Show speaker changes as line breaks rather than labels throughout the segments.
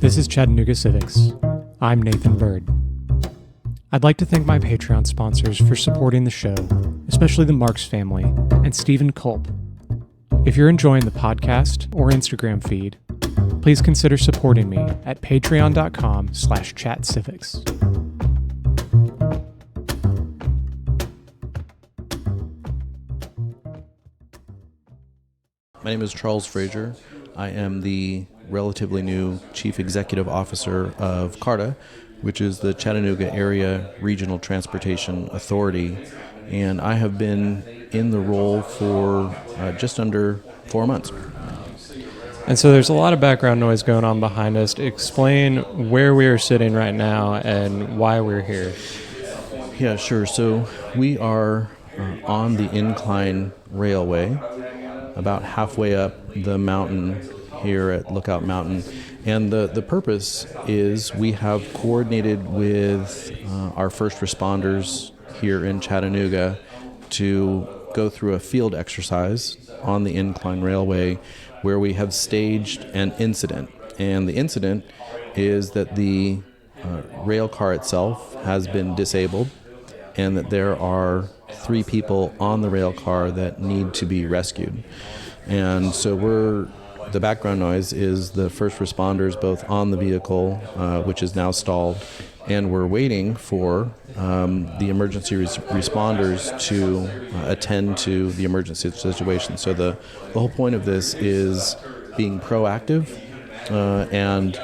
This is Chattanooga Civics. I'm Nathan Bird. I'd like to thank my Patreon sponsors for supporting the show, especially the Marks family and Stephen Culp. If you're enjoying the podcast or Instagram feed, please consider supporting me at patreon.com/chatcivics.
My name is Charles Frazier. I am the relatively new Chief Executive Officer of CARTA, which is the Chattanooga Area Regional Transportation Authority, and I have been in the role for just under 4 months.
And so there's a lot of background noise going on behind us. Explain where we are sitting right now and why we're here.
Yeah, sure. So we are on the Incline Railway, about halfway up the mountain here at Lookout Mountain. And the purpose is we have coordinated with our first responders here in Chattanooga to go through a field exercise on the Incline Railway where we have staged an incident. And the incident is that the rail car itself has been disabled and that there are 3 people on the rail car that need to be rescued. And so the background noise is the first responders both on the vehicle, which is now stalled, and we're waiting for the emergency responders to attend to the emergency situation. So the whole point of this is being proactive and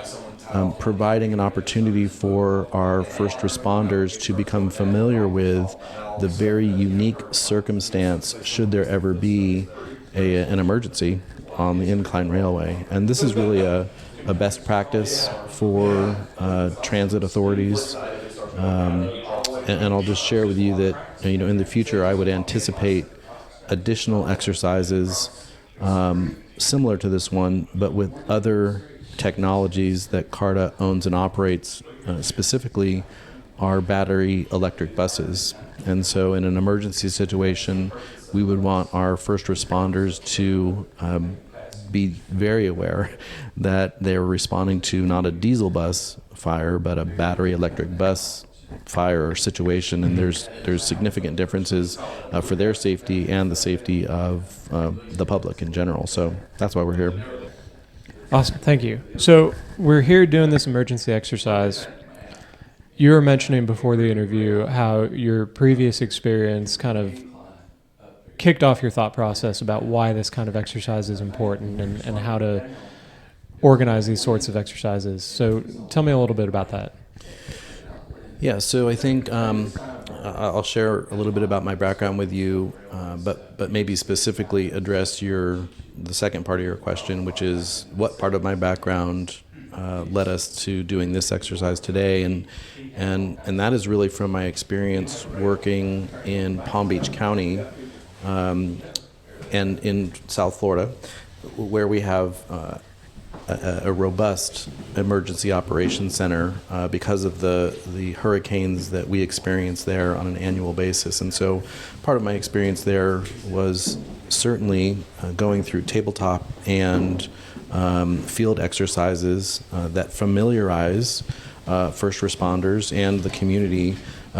providing an opportunity for our first responders to become familiar with the very unique circumstance should there ever be an emergency on the Incline Railway. And this is really a best practice for transit authorities. And I'll just share with you that in the future I would anticipate additional exercises similar to this one, but with other technologies that CARTA owns and operates, specifically our battery electric buses. And so in an emergency situation, we would want our first responders to be very aware that they're responding to not a diesel bus fire, but a battery electric bus fire or situation. And there's significant differences for their safety and the safety of the public in general. So that's why we're here.
Awesome. Thank you. So we're here doing this emergency exercise. You were mentioning before the interview how your previous experience kind of kicked off your thought process about why this kind of exercise is important and how to organize these sorts of exercises. So tell me a little bit about that.
Yeah, so I think I'll share a little bit about my background with you, but maybe specifically address the second part of your question, which is what part of my background led us to doing this exercise today, and that is really from my experience working in Palm Beach County and in South Florida, where we have a robust emergency operations center because of the hurricanes that we experience there on an annual basis. And so part of my experience there was certainly going through tabletop and field exercises that familiarize first responders and the community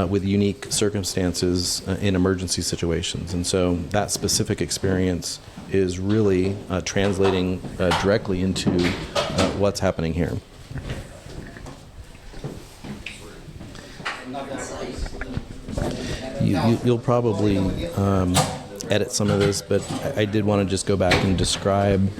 with unique circumstances in emergency situations. And so that specific experience is really translating directly into what's happening here. You'll probably edit some of this, but I did want to just go back and describe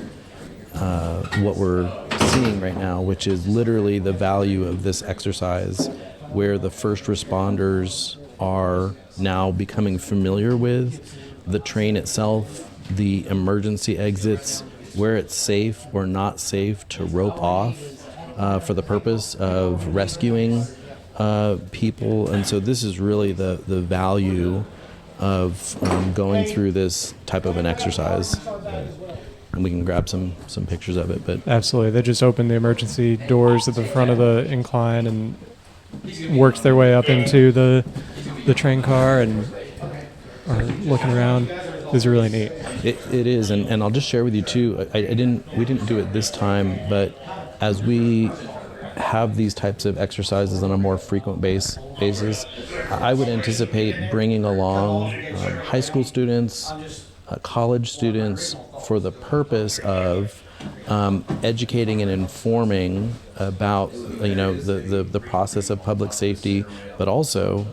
what we're seeing right now, which is literally the value of this exercise, where the first responders are now becoming familiar with the train itself, the emergency exits, where it's safe or not safe to rope off for the purpose of rescuing people. And so this is really the value of going through this type of an exercise. And we can grab some pictures of it. But
absolutely. They just opened the emergency doors at the front of the incline and worked their way up into the train car and are looking around. This is really neat.
It is, and I'll just share with you too. We didn't do it this time, but as we have these types of exercises on a more frequent basis. I would anticipate bringing along high school students, college students, for the purpose of educating and informing about the process of public safety, but also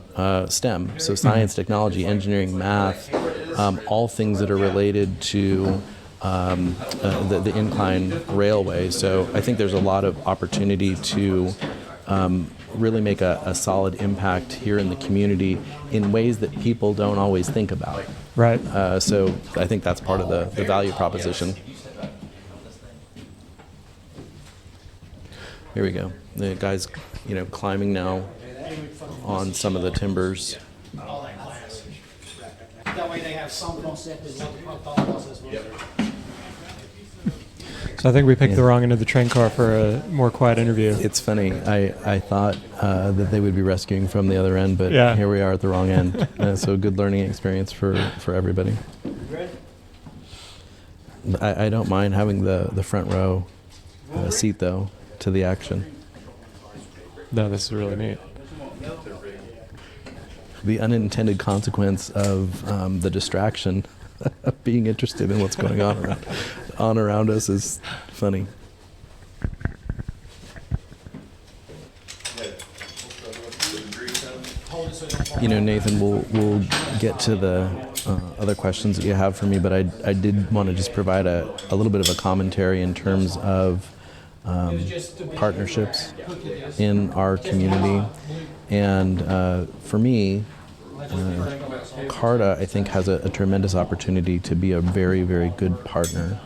STEM, so science, technology, engineering, math, all things that are related to the Incline Railway. So I think there's a lot of opportunity to really make a solid impact here in the community in ways that people don't always think about.
Right.
So I think that's part of the value proposition. Here we go. The guy's, climbing now on some of the timbers.
That way they have some concept as what the thought process was.
So I think we picked the wrong end of the train car for a more quiet interview.
It's funny. I thought that they would be rescuing from the other end, but here we are at the wrong end. So good learning experience for everybody. I don't mind having the front row seat, though, to the action.
No, this is really neat.
The unintended consequence of the distraction of being interested in what's going on around us is funny. Nathan, we'll get to the other questions that you have for me, but I did want to just provide a little bit of a commentary in terms of partnerships in our community. And for me, CARTA, I think, has a tremendous opportunity to be a very, very good partner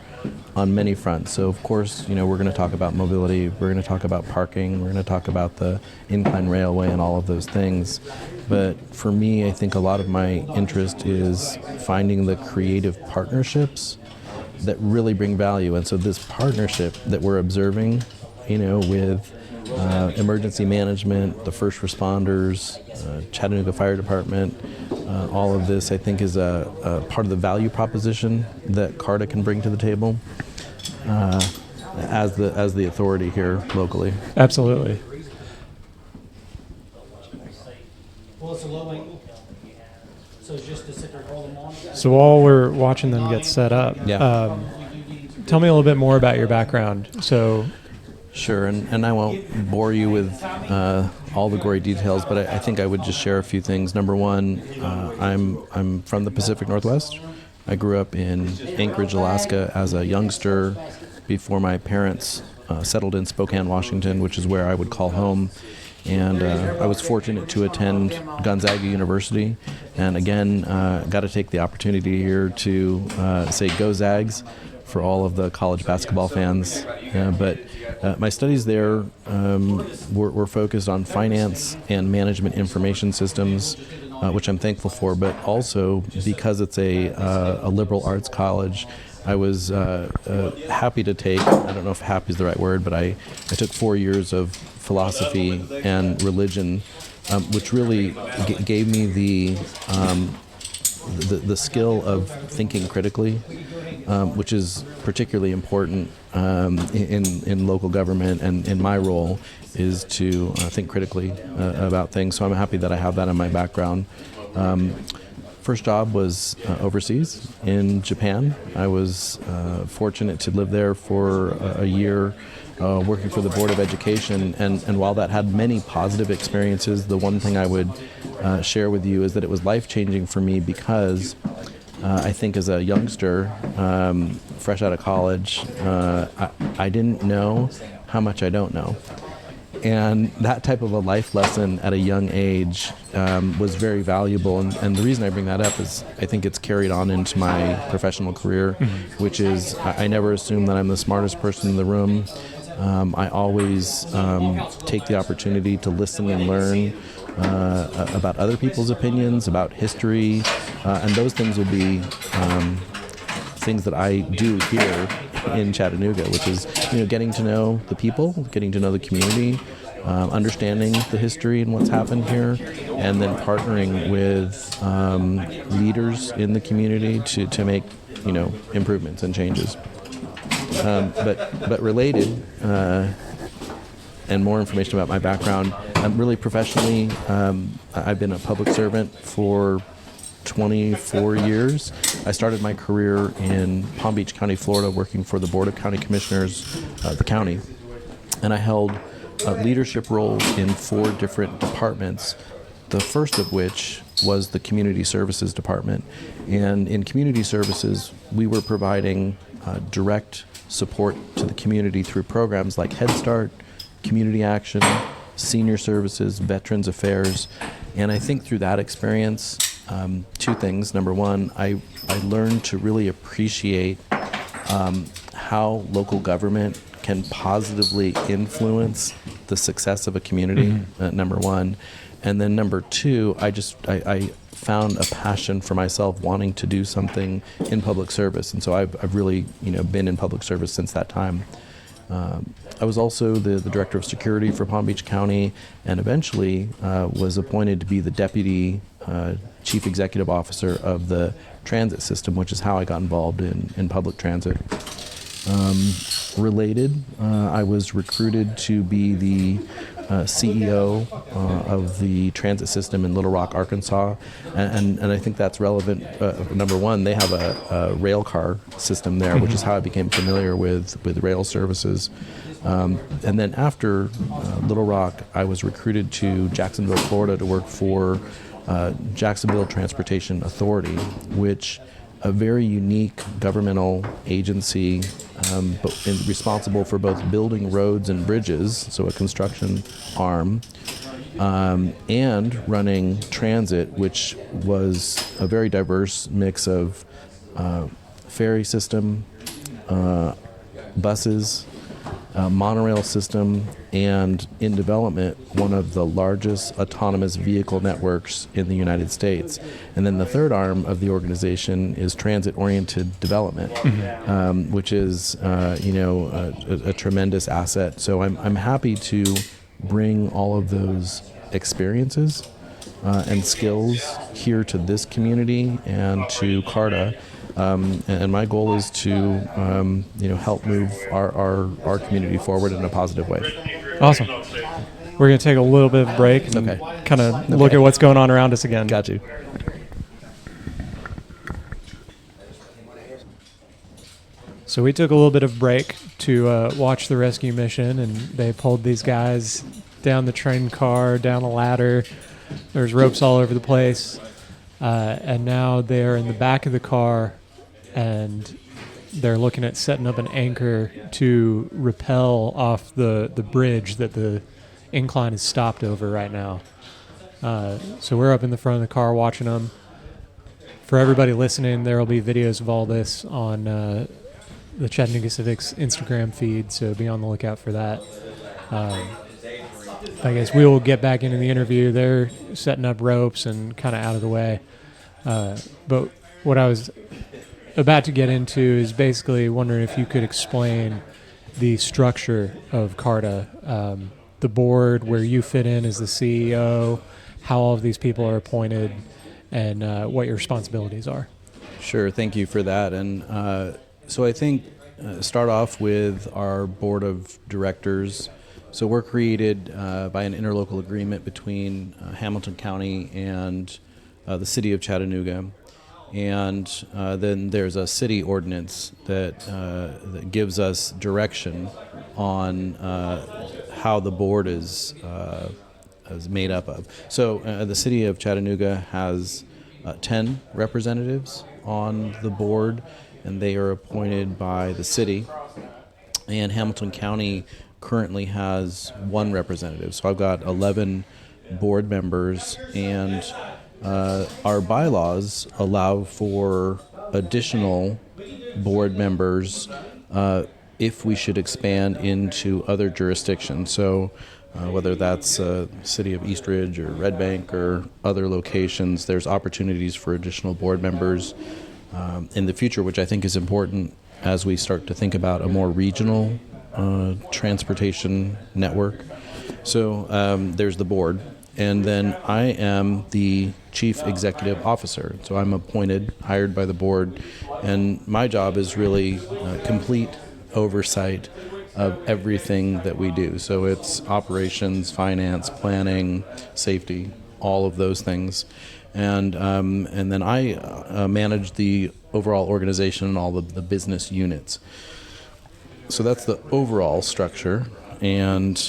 on many fronts. So, of course, we're going to talk about mobility, we're going to talk about parking, we're going to talk about the Incline Railway and all of those things. But for me, I think a lot of my interest is finding the creative partnerships that really bring value. And so this partnership that we're observing, with emergency management, the first responders, Chattanooga Fire Department, all of this, I think, is a part of the value proposition that CARTA can bring to the table as the authority here locally.
Absolutely.
Well, it's a low angle. So it's just to sit there and hold them on.
So while we're watching them get set up, tell me a little bit more about your background. So.
Sure, and I won't bore you with all the gory details, but I think I would just share a few things. Number one, I'm from the Pacific Northwest. I grew up in Anchorage, Alaska as a youngster before my parents settled in Spokane, Washington, which is where I would call home. And I was fortunate to attend Gonzaga University, and again, got to take the opportunity here to say go Zags for all of the college basketball fans. But my studies there were focused on finance and management information systems, which I'm thankful for, but also because it's a liberal arts college, I was happy to take, I don't know if happy is the right word, but I took 4 years of philosophy and religion, which really gave me the skill of thinking critically, which is particularly important in local government, and in my role is to think critically about things. So I'm happy that I have that in my background. First job was overseas in Japan. I was fortunate to live there for a year, working for the Board of Education, and while that had many positive experiences, the one thing I would share with you is that it was life-changing for me because I think as a youngster, fresh out of college, I didn't know how much I don't know. And that type of a life lesson at a young age was very valuable. And the reason I bring that up is I think it's carried on into my professional career, which is I never assume that I'm the smartest person in the room. I always take the opportunity to listen and learn about other people's opinions, about history, and those things will be things that I do here in Chattanooga, which is getting to know the people, getting to know the community, understanding the history and what's happened here, and then partnering with leaders in the community to make improvements and changes. But related, and more information about my background, really professionally, I've been a public servant for 24 years. I started my career in Palm Beach County, Florida, working for the Board of County Commissioners, the county. And I held a leadership role in 4 different departments, the first of which was the Community Services Department. And in Community Services, we were providing direct support to the community through programs like Head Start, Community Action, Senior Services, Veterans Affairs. And I think through that experience, 2 things. Number one, I learned to really appreciate how local government can positively influence the success of a community, number one. And then number 2, I found a passion for myself wanting to do something in public service. And so I've really, been in public service since that time. I was also the director of security for Palm Beach County, and eventually was appointed to be the deputy chief executive officer of the transit system, which is how I got involved in public transit. Related, I was recruited to be the CEO of the transit system in Little Rock, Arkansas, and I think that's relevant. Number one, they have a rail car system there, which is how I became familiar with rail services. And then after Little Rock, I was recruited to Jacksonville, Florida, to work for Jacksonville Transportation Authority, which a very unique governmental agency responsible for both building roads and bridges, so a construction arm, and running transit, which was a very diverse mix of ferry system, buses, monorail system, and in development, one of the largest autonomous vehicle networks in the United States. And then the third arm of the organization is transit-oriented development, which is, a tremendous asset. So I'm happy to bring all of those experiences and skills here to this community and to CARTA. And my goal is to, help move our community forward in a positive way.
Awesome. We're going to take a little bit of a break and kind of look at what's going on around us again.
Got you.
So we took a little bit of break to watch the rescue mission, and they pulled these guys down the train car, down a ladder. There's ropes all over the place. And now they're in the back of the car, and they're looking at setting up an anchor to rappel off the bridge that the incline is stopped over right now. So we're up in the front of the car watching them. For everybody listening, there will be videos of all this on the Chattanooga Civic's Instagram feed, so be on the lookout for that. I guess we will get back into the interview. They're setting up ropes and kind of out of the way. But what I was about to get into is basically wondering if you could explain the structure of CARTA, the board, where you fit in as the CEO, how all of these people are appointed, and what your responsibilities are.
Sure, thank you for that. And so I think start off with our board of directors. So we're created by an interlocal agreement between Hamilton County and the city of Chattanooga. And then there's a city ordinance that gives us direction on how the board is made up of. So the city of Chattanooga has 10 representatives on the board, and they are appointed by the city. And Hamilton County currently has 1 representative. So I've got 11 board members, and our bylaws allow for additional board members if we should expand into other jurisdictions. So whether that's city of East Ridge or Red Bank or other locations, there's opportunities for additional board members in the future, which I think is important as we start to think about a more regional transportation network. So there's the board. And then I am the chief executive officer. So I'm appointed, hired by the board, and my job is really complete oversight of everything that we do. So it's operations, finance, planning, safety, all of those things. And then I manage the overall organization and all of the business units. So that's the overall structure. And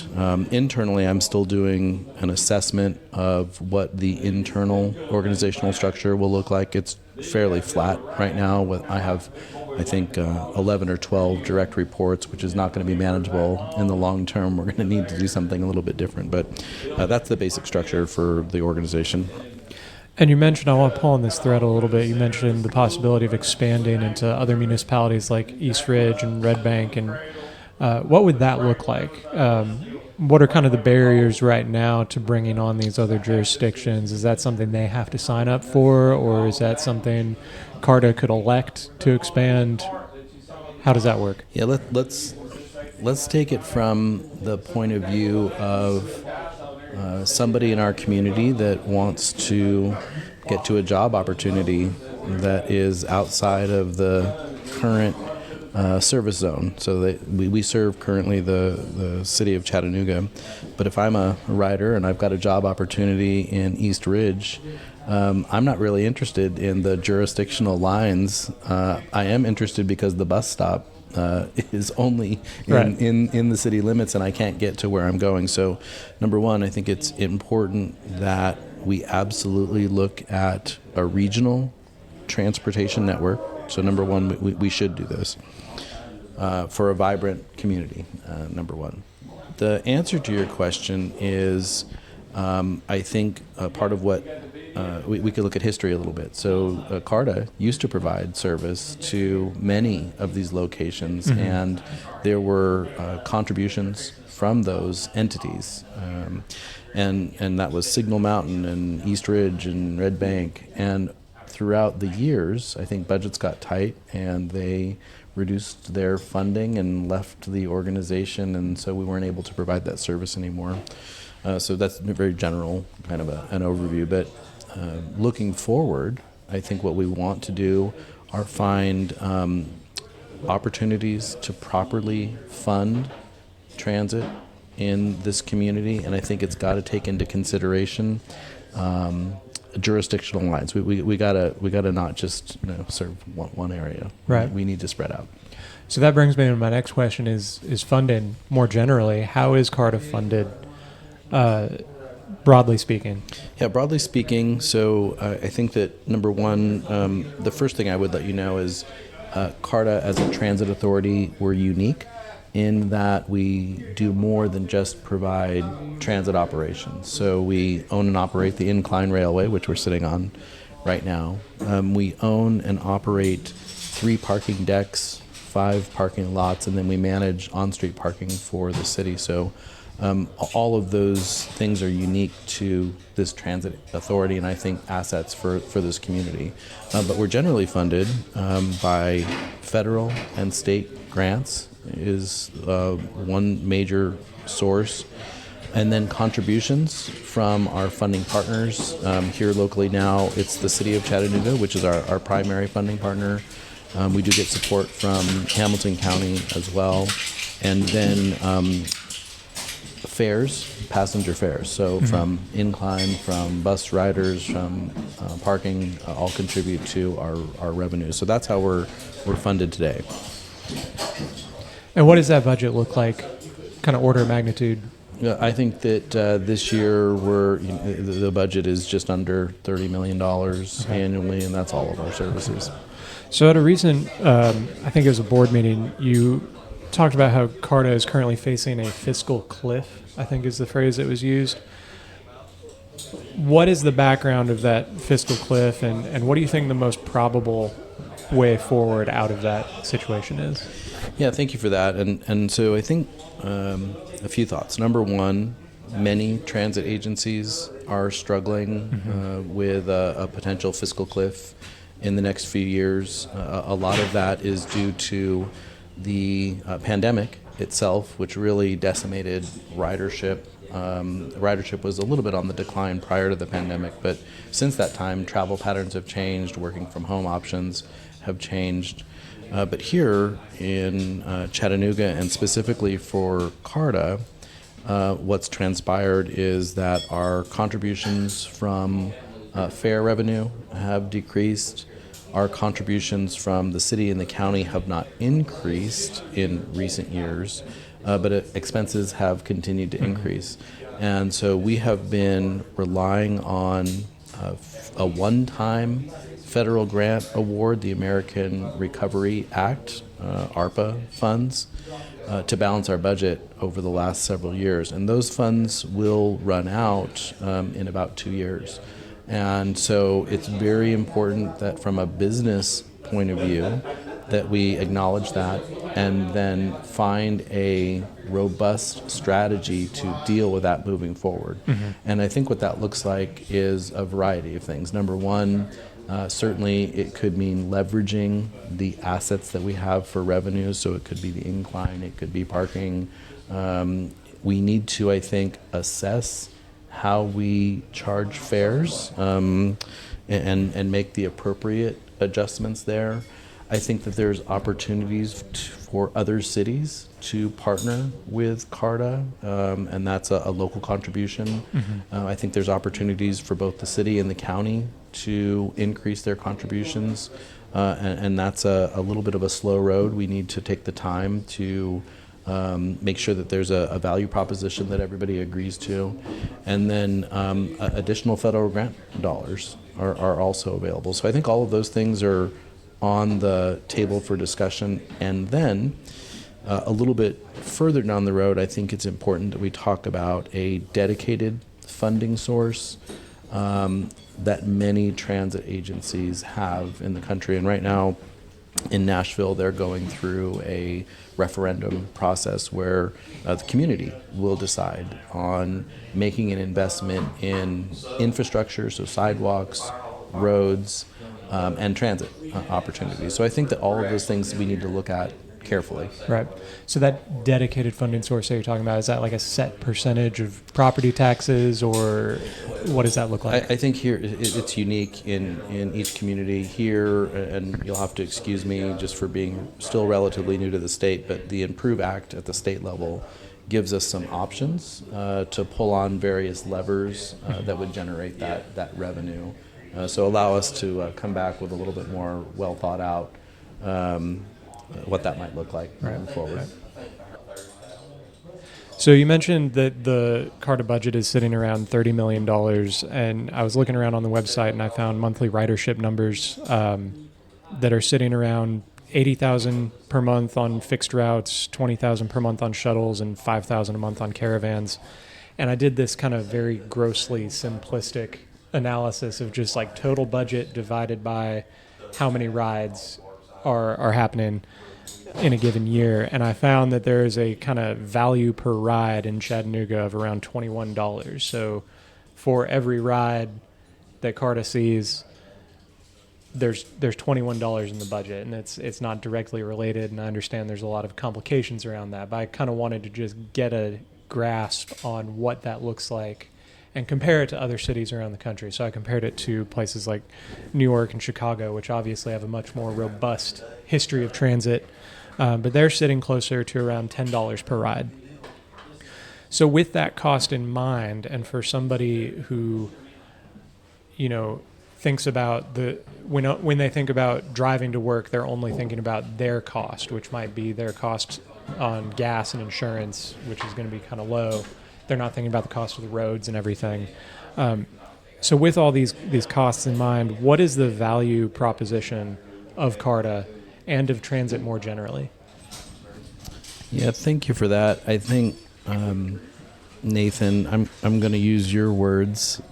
internally, I'm still doing an assessment of what the internal organizational structure will look like. It's fairly flat right now. I have, I think, 11 or 12 direct reports, which is not going to be manageable in the long term. We're going to need to do something a little bit different. But that's the basic structure for the organization.
And you mentioned, I want to pull on this thread a little bit, you mentioned the possibility of expanding into other municipalities like East Ridge and Red Bank, and what would that look like? What are kind of the barriers right now to bringing on these other jurisdictions? Is that something they have to sign up for, or is that something CARTA could elect to expand? How does that work?
Yeah, let's take it from the point of view of somebody in our community that wants to get to a job opportunity that is outside of the current service zone. So we serve currently the city of Chattanooga, but if I'm a rider and I've got a job opportunity in East Ridge, I'm not really interested in the jurisdictional lines. I am interested because the bus stop is only in the city limits and I can't get to where I'm going. So number one, I think it's important that we absolutely look at a regional transportation network. So number one, we should do this for a vibrant community, number one. The answer to your question is, I think part of what we could look at history a little bit. So CARTA used to provide service to many of these locations, and there were contributions from those entities. And that was Signal Mountain and East Ridge and Red Bank. And throughout the years, I think budgets got tight and they reduced their funding and left the organization, and so we weren't able to provide that service anymore. So that's a very general kind of an overview. But looking forward, I think what we want to do are find opportunities to properly fund transit in this community, and I think it's got to take into consideration jurisdictional lines. We gotta not just serve one area.
Right.
We need to spread out.
So that brings me to my next question: is funding more generally? How is CARTA funded, broadly speaking?
Yeah, broadly speaking. So I think that number one, the first thing I would let you know is CARTA as a transit authority, we're unique in that we do more than just provide transit operations. So we own and operate the Incline Railway, which we're sitting on right now. We own and operate 3 parking decks, 5 parking lots, and then we manage on-street parking for the city. So all of those things are unique to this transit authority, and I think assets for this community. But we're generally funded by federal and state grants is one major source, and then contributions from our funding partners. Here locally now, it's the city of Chattanooga, which is our primary funding partner. We do get support from Hamilton County as well, and then fares, passenger fares. So from Incline, from bus riders, from parking, all contribute to our revenue. So that's how we're funded today.
And what does that budget look like, kind of order of magnitude?
Yeah, I think that this year the budget is just under $30 million annually, and that's all of our services.
So at a recent, I think it was a board meeting, you talked about how CARTA is currently facing a fiscal cliff, I think is the phrase that was used. What is the background of that fiscal cliff, and what do you think the most probable way forward out of that situation is?
Yeah, thank you for that. And so I think a few thoughts. Number one, many transit agencies are struggling with a potential fiscal cliff in the next few years. A lot of that is due to the pandemic itself, which really decimated ridership. Ridership was a little bit on the decline prior to the pandemic, but since that time, travel patterns have changed, working from home options have changed. But here in Chattanooga, and specifically for CARTA, what's transpired is that our contributions from fare revenue have decreased. Our contributions from the city and the county have not increased in recent years, but expenses have continued to increase. And so we have been relying on a one-time federal grant award, the American Recovery Act, ARPA funds, to balance our budget over the last several years. And those funds will run out in about 2 years. And so it's very important that from a business point of view that we acknowledge that and then find a robust strategy to deal with that moving forward. And I think what that looks like is a variety of things. Number one, certainly it could mean leveraging the assets that we have for revenue. So it could be the incline, it could be parking. We need to, I think, assess how we charge fares and make the appropriate adjustments there. I think that there's opportunities for other cities to partner with CARTA, and that's a local contribution. I think there's opportunities for both the city and the county to increase their contributions, and that's a little bit of a slow road. We need to take the time to make sure that there's a value proposition that everybody agrees to. And then additional federal grant dollars are also available. So I think all of those things are on the table for discussion. And then a little bit further down the road, I think it's important that we talk about a dedicated funding source that many transit agencies have in the country. And right now, in Nashville, they're going through a referendum process where the community will decide on making an investment in infrastructure, so sidewalks, roads, and transit opportunities. So I think that all of those things we need to look at carefully.
Right. So that dedicated funding source that you're talking about, is that like a set percentage of property taxes, or what does that look like?
I think here it's unique in each community here, and you'll have to excuse me just for being still relatively new to the state, but the Improve Act at the state level gives us some options to pull on various levers that would generate that revenue. So allow us to come back with a little bit more well thought out what that might look like moving forward.
So you mentioned that the CARTA budget is sitting around $30 million, and I was looking around on the website and I found monthly ridership numbers that are sitting around 80,000 per month on fixed routes, 20,000 per month on shuttles, and 5,000 a month on caravans. And I did this kind of very grossly simplistic analysis of just like total budget divided by how many rides are happening in a given year, and I found that there is a kind of value per ride in Chattanooga of around $21. So for every ride that CARTA sees, there's $21 in the budget, and it's not directly related, and I understand there's a lot of complications around that, but I kind of wanted to just get a grasp on what that looks like and compare it to other cities around the country. So I compared it to places like New York and Chicago, which obviously have a much more robust history of transit, but they're sitting closer to around $10 per ride. So with that cost in mind, and for somebody who, thinks about when they think about driving to work, they're only thinking about their cost, which might be their cost on gas and insurance, which is going to be kind of low. They're not thinking about the cost of the roads and everything. So with all these costs in mind, what is the value proposition of CARTA and of transit more generally?
Yeah, thank you for that. I think, Nathan, I'm going to use your words.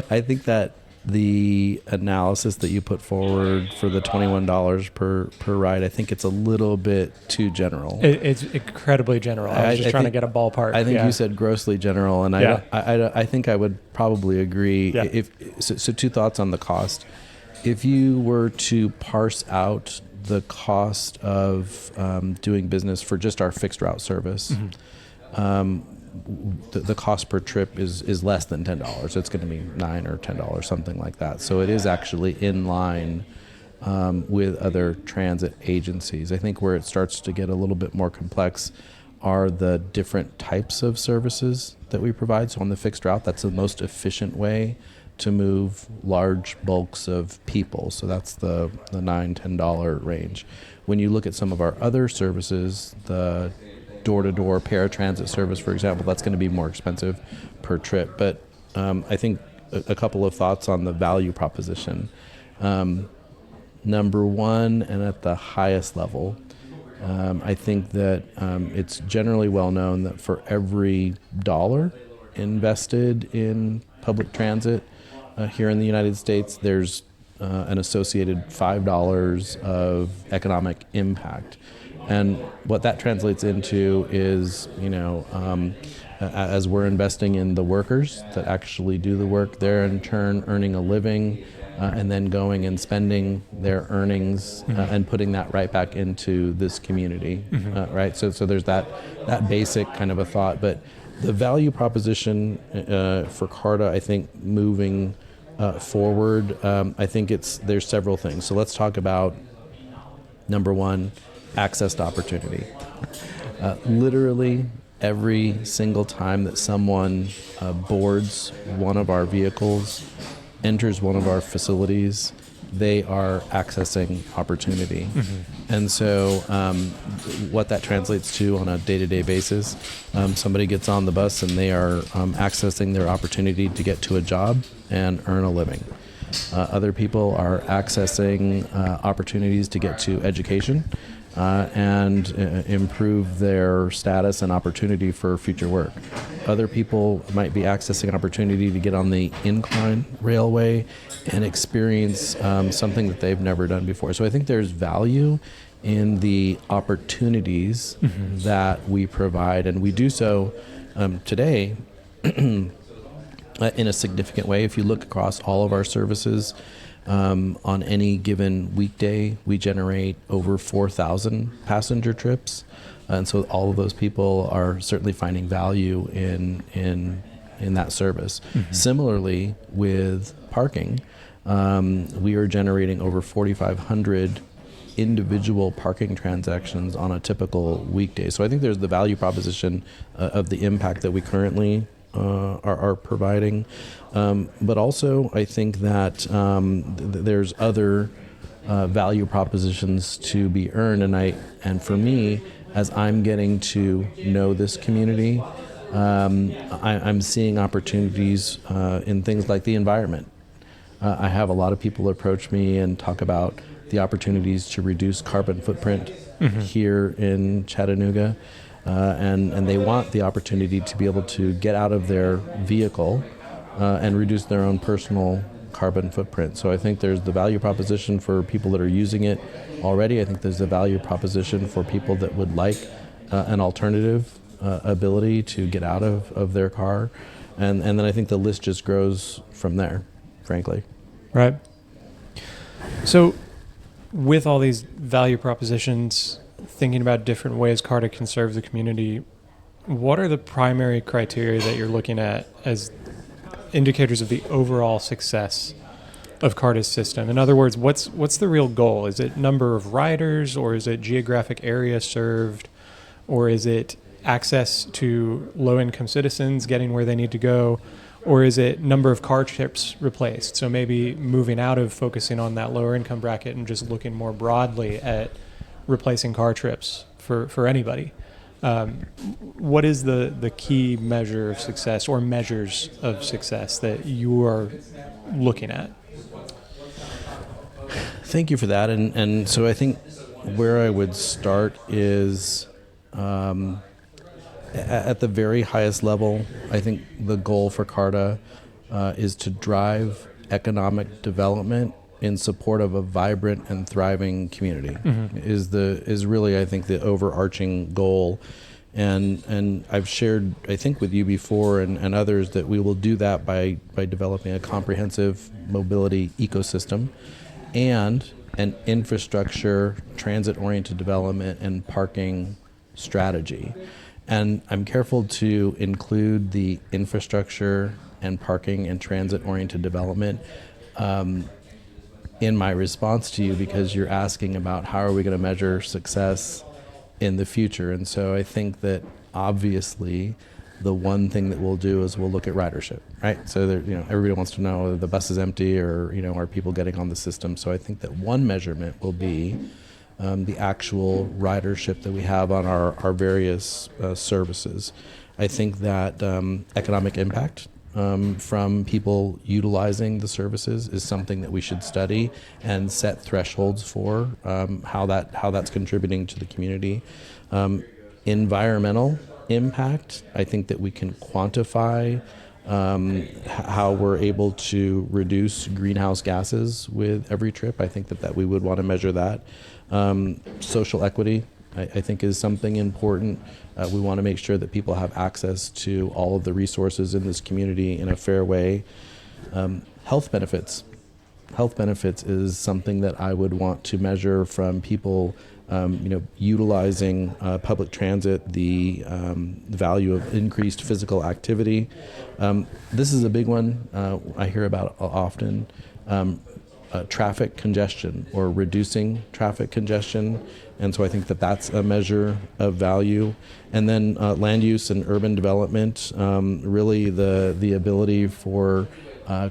I think that the analysis that you put forward for the $21 per ride, I think it's a little bit too general.
It's incredibly general. I was just trying to get a ballpark.
I think you said grossly general, and I think I would probably agree.
Yeah.
So two thoughts on the cost. If you were to parse out the cost of doing business for just our fixed route service, the cost per trip is less than $10. It's going to be $9 or $10, something like that. So it is actually in line with other transit agencies. I think where it starts to get a little bit more complex are the different types of services that we provide. So on the fixed route, that's the most efficient way to move large bulks of people. So that's the $9-10 range. When you look at some of our other services, the door-to-door paratransit service, for example, that's going to be more expensive per trip. But I think a couple of thoughts on the value proposition. Number one, and at the highest level, I think that it's generally well known that for every dollar invested in public transit here in the United States, there's an associated $5 of economic impact. And what that translates into is, as we're investing in the workers that actually do the work, they're in turn earning a living and then going and spending their earnings and putting that right back into this community, right? So there's that basic kind of a thought. But the value proposition for CARTA, I think, moving forward, I think there's several things. So let's talk about, number one, access to opportunity. Literally every single time that someone boards one of our vehicles, enters one of our facilities, they are accessing opportunity. And so what that translates to on a day-to-day basis, somebody gets on the bus and they are accessing their opportunity to get to a job and earn a living. Other people are accessing opportunities to get to education and improve their status and opportunity for future work. Other people might be accessing an opportunity to get on the Incline Railway and experience something that they've never done before. So I think there's value in the opportunities that we provide, and we do so today in a significant way. If you look across all of our services, on any given weekday, we generate over 4,000 passenger trips. And so all of those people are certainly finding value in that service. Similarly, with parking, we are generating over 4,500 individual parking transactions on a typical weekday. So I think there's the value proposition of the impact that we currently are providing. But also, I think that there's other value propositions to be earned. And for me, as I'm getting to know this community, I'm seeing opportunities in things like the environment. I have a lot of people approach me and talk about the opportunities to reduce carbon footprint here in Chattanooga. And they want the opportunity to be able to get out of their vehicle and reduce their own personal carbon footprint. So I think there's the value proposition for people that are using it already. I think there's the value proposition for people that would like an alternative ability to get out of their car. And then I think the list just grows from there, frankly.
Right. So with all these value propositions, thinking about different ways CARTA can serve the community, what are the primary criteria that you're looking at as indicators of the overall success of CARTA's system? In other words, what's the real goal? Is it number of riders, or is it geographic area served, or is it access to low-income citizens getting where they need to go, or is it number of car trips replaced? So maybe moving out of focusing on that lower income bracket and just looking more broadly at replacing car trips for anybody. What is the key measure of success, or measures of success, that you are looking at?
Thank you for that. And so I think where I would start is at the very highest level. I think the goal for CARTA is to drive economic development in support of a vibrant and thriving community. Is really, I think, the overarching goal. And I've shared, I think, with you before and others that we will do that by developing a comprehensive mobility ecosystem and an infrastructure, transit-oriented development, and parking strategy. And I'm careful to include the infrastructure and parking and transit-oriented development in my response to you because you're asking about how are we going to measure success in the future. And so I think that obviously the one thing that we'll do is we'll look at ridership, right? So there, everybody wants to know, the bus is empty or, are people getting on the system? So I think that one measurement will be the actual ridership that we have on our various services. I think that economic impact from people utilizing the services is something that we should study and set thresholds for how that's contributing to the community. Environmental impact, I think that we can quantify how we're able to reduce greenhouse gases with every trip. I think that we would want to measure that. Social equity, I think, is something important. We want to make sure that people have access to all of the resources in this community in a fair way. Health benefits. Health benefits is something that I would want to measure from people, utilizing public transit, the value of increased physical activity. This is a big one I hear about often. Traffic congestion or reducing traffic congestion. And so I think that that's a measure of value. And then land use and urban development, really the ability for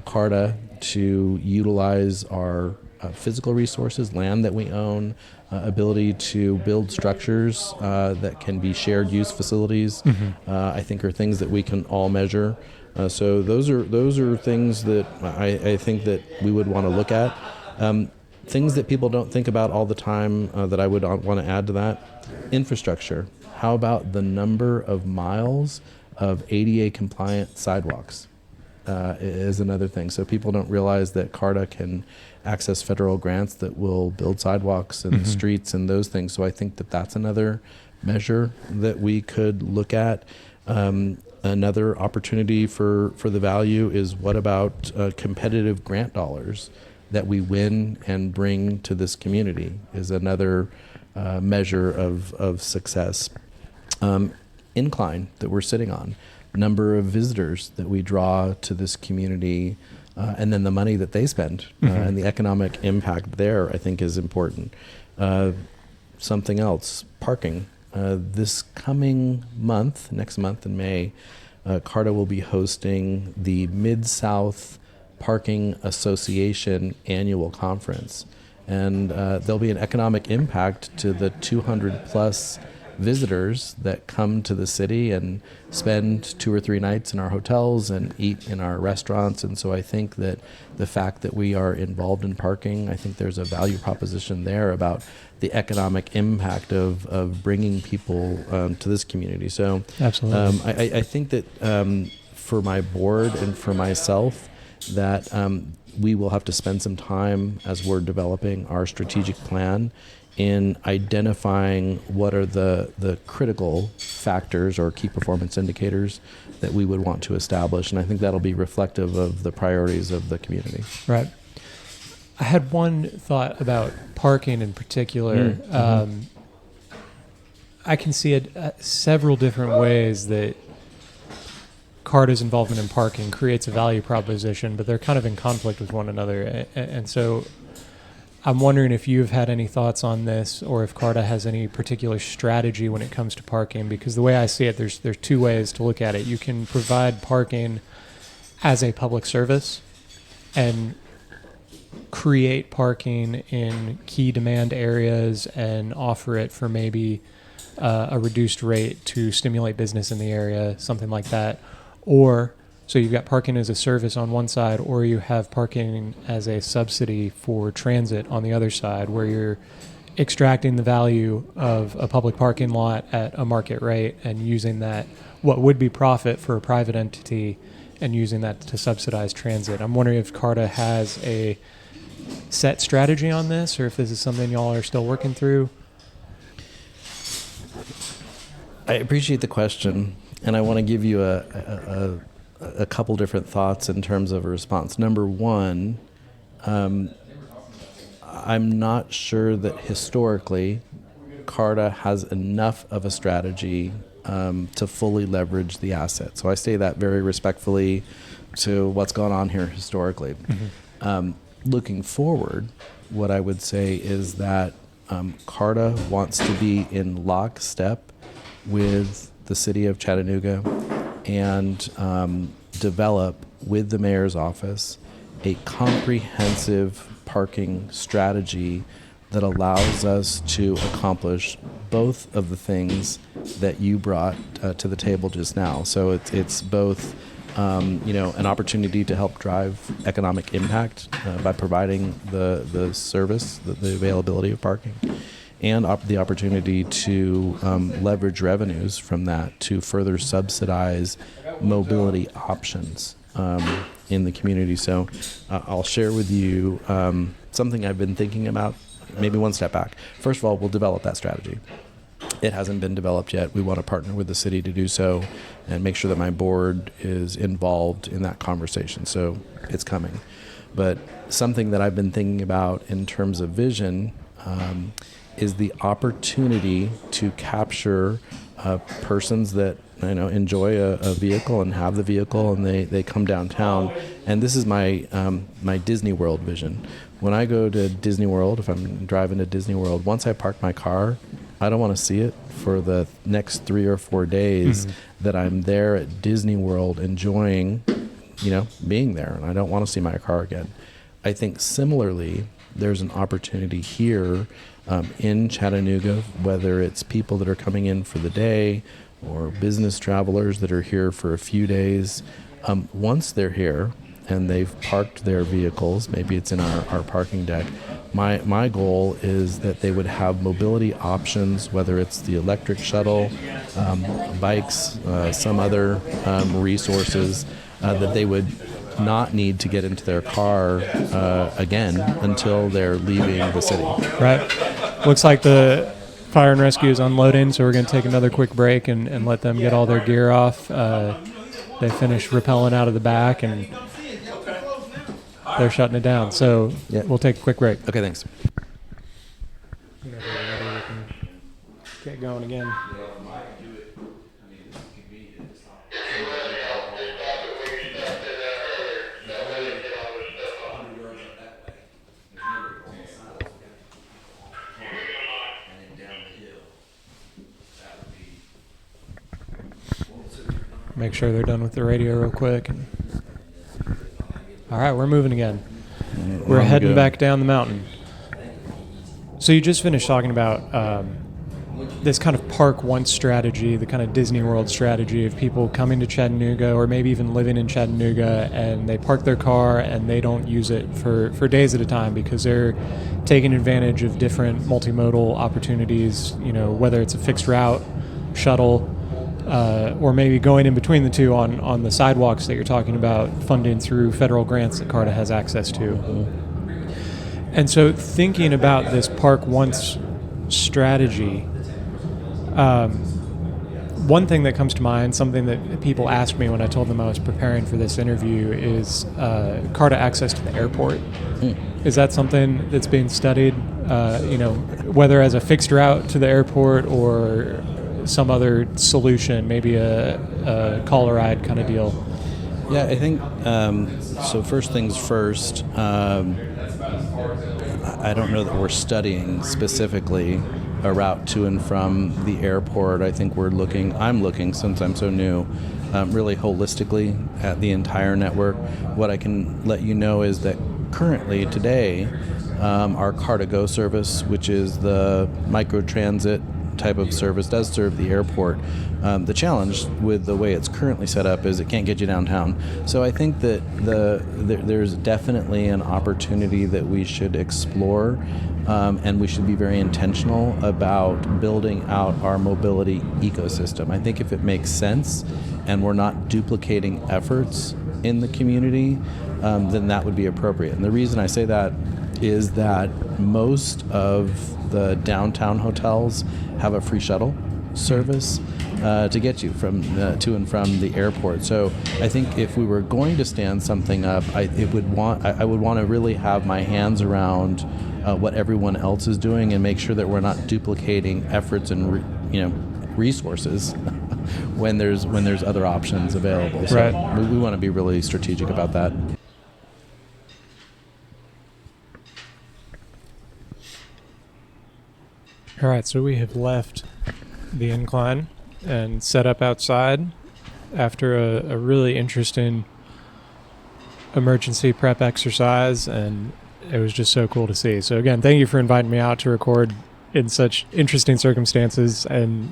CARTA to utilize our physical resources, land that we own, ability to build structures that can be shared use facilities, I think are things that we can all measure. So those are things that I think that we would want to look at. Things that people don't think about all the time that I would want to add to that. Infrastructure. How about the number of miles of ADA compliant sidewalks is another thing. So people don't realize that CARTA can access federal grants that will build sidewalks and streets and those things. So I think that that's another measure that we could look at. Another opportunity for the value is what about competitive grant dollars that we win and bring to this community is another measure of success. Incline that we're sitting on, number of visitors that we draw to this community, and then the money that they spend and the economic impact there, I think, is important. Something else, parking. This coming month, next month in May, CARTA will be hosting the Mid-South Parking Association annual conference. And there'll be an economic impact to the 200 plus visitors that come to the city and spend 2 or 3 nights in our hotels and eat in our restaurants. And so I think that the fact that we are involved in parking, I think there's a value proposition there about the economic impact of bringing people to this community. So
absolutely,
I think that for my board and for myself, that we will have to spend some time as we're developing our strategic plan in identifying what are the critical factors or key performance indicators that we would want to establish. And I think that'll be reflective of the priorities of the community.
Right. I had one thought about parking in particular. I can see it several different ways that CARTA's involvement in parking creates a value proposition, but they're kind of in conflict with one another. And so I'm wondering if you've had any thoughts on this or if CARTA has any particular strategy when it comes to parking, because the way I see it, there's 2 ways to look at it. You can provide parking as a public service and create parking in key demand areas and offer it for maybe a reduced rate to stimulate business in the area, something like that. Or so you've got parking as a service on one side, or you have parking as a subsidy for transit on the other side, where you're extracting the value of a public parking lot at a market rate and using that, what would be profit for a private entity, and using that to subsidize transit. I'm wondering if CARTA has a set strategy on this, or if this is something y'all are still working through.
I appreciate the question, and I want to give you a couple different thoughts in terms of a response. Number one, I'm not sure that historically CARTA has enough of a strategy to fully leverage the asset. So I say that very respectfully to what's gone on here historically. looking forward, what I would say is that CARTA wants to be in lockstep with the city of Chattanooga and develop with the mayor's office a comprehensive parking strategy that allows us to accomplish both of the things that you brought to the table just now. So it's both an opportunity to help drive economic impact by providing the service, the availability of parking, and the opportunity to leverage revenues from that to further subsidize mobility options in the community. So I'll share with you something I've been thinking about, maybe one step back. First of all, we'll develop that strategy. It hasn't been developed yet. We want to partner with the city to do so and make sure that my board is involved in that conversation. So it's coming. But something that I've been thinking about in terms of vision is the opportunity to capture persons that enjoy a vehicle and have the vehicle, and they come downtown. And this is my my Disney World vision. When I go to Disney World, if I'm driving to Disney World, once I park my car, I don't want to see it for the next 3 or 4 days that I'm there at Disney World enjoying, being there, and I don't want to see my car again. I think similarly, there's an opportunity here in Chattanooga, whether it's people that are coming in for the day or business travelers that are here for a few days. Once they're here and they've parked their vehicles, maybe it's in our parking deck, my goal is that they would have mobility options, whether it's the electric shuttle, bikes, some other resources, that they would not need to get into their car again until they're leaving the city.
Right. Looks like the fire and rescue is unloading, so we're going to take another quick break and let them get all their gear off. They finished rappelling out of the back, and they're shutting it down. So we'll take a quick break.
Okay, thanks.
Whenever you're ready, we can get going again. Make sure they're done with the radio real quick. All right, we're moving again. We're heading back down the mountain. So you just finished talking about this kind of park once strategy, the kind of Disney World strategy of people coming to Chattanooga or maybe even living in Chattanooga, and they park their car and they don't use it for days at a time because they're taking advantage of different multimodal opportunities, whether it's a fixed route, shuttle, or maybe going in between the two on the sidewalks that you're talking about, funding through federal grants that CARTA has access to. And so thinking about this park once strategy, one thing that comes to mind, something that people asked me when I told them I was preparing for this interview, is CARTA access to the airport. Is that something that's being studied, whether as a fixed route to the airport or some other solution, maybe a call-a-ride kind of deal?
Yeah, I think, so first things first, I don't know that we're studying specifically a route to and from the airport. I think I'm looking, since I'm so new, really holistically at the entire network. What I can let you know is that currently, today, our CARTA Go service, which is the microtransit type of service, does serve the airport. The challenge with the way it's currently set up is it can't get you downtown. So I think that there's definitely an opportunity that we should explore, and we should be very intentional about building out our mobility ecosystem. I think if it makes sense and we're not duplicating efforts in the community, then that would be appropriate. And the reason I say that is that most of the downtown hotels have a free shuttle service to get you from to and from the airport. So I think if we were going to stand something up, I would want to really have my hands around what everyone else is doing and make sure that we're not duplicating efforts and resources when there's other options available. So
right.
we want to be really strategic about that.
All right, so we have left the incline and set up outside after a really interesting emergency prep exercise, and it was just so cool to see. So again, thank you for inviting me out to record in such interesting circumstances, and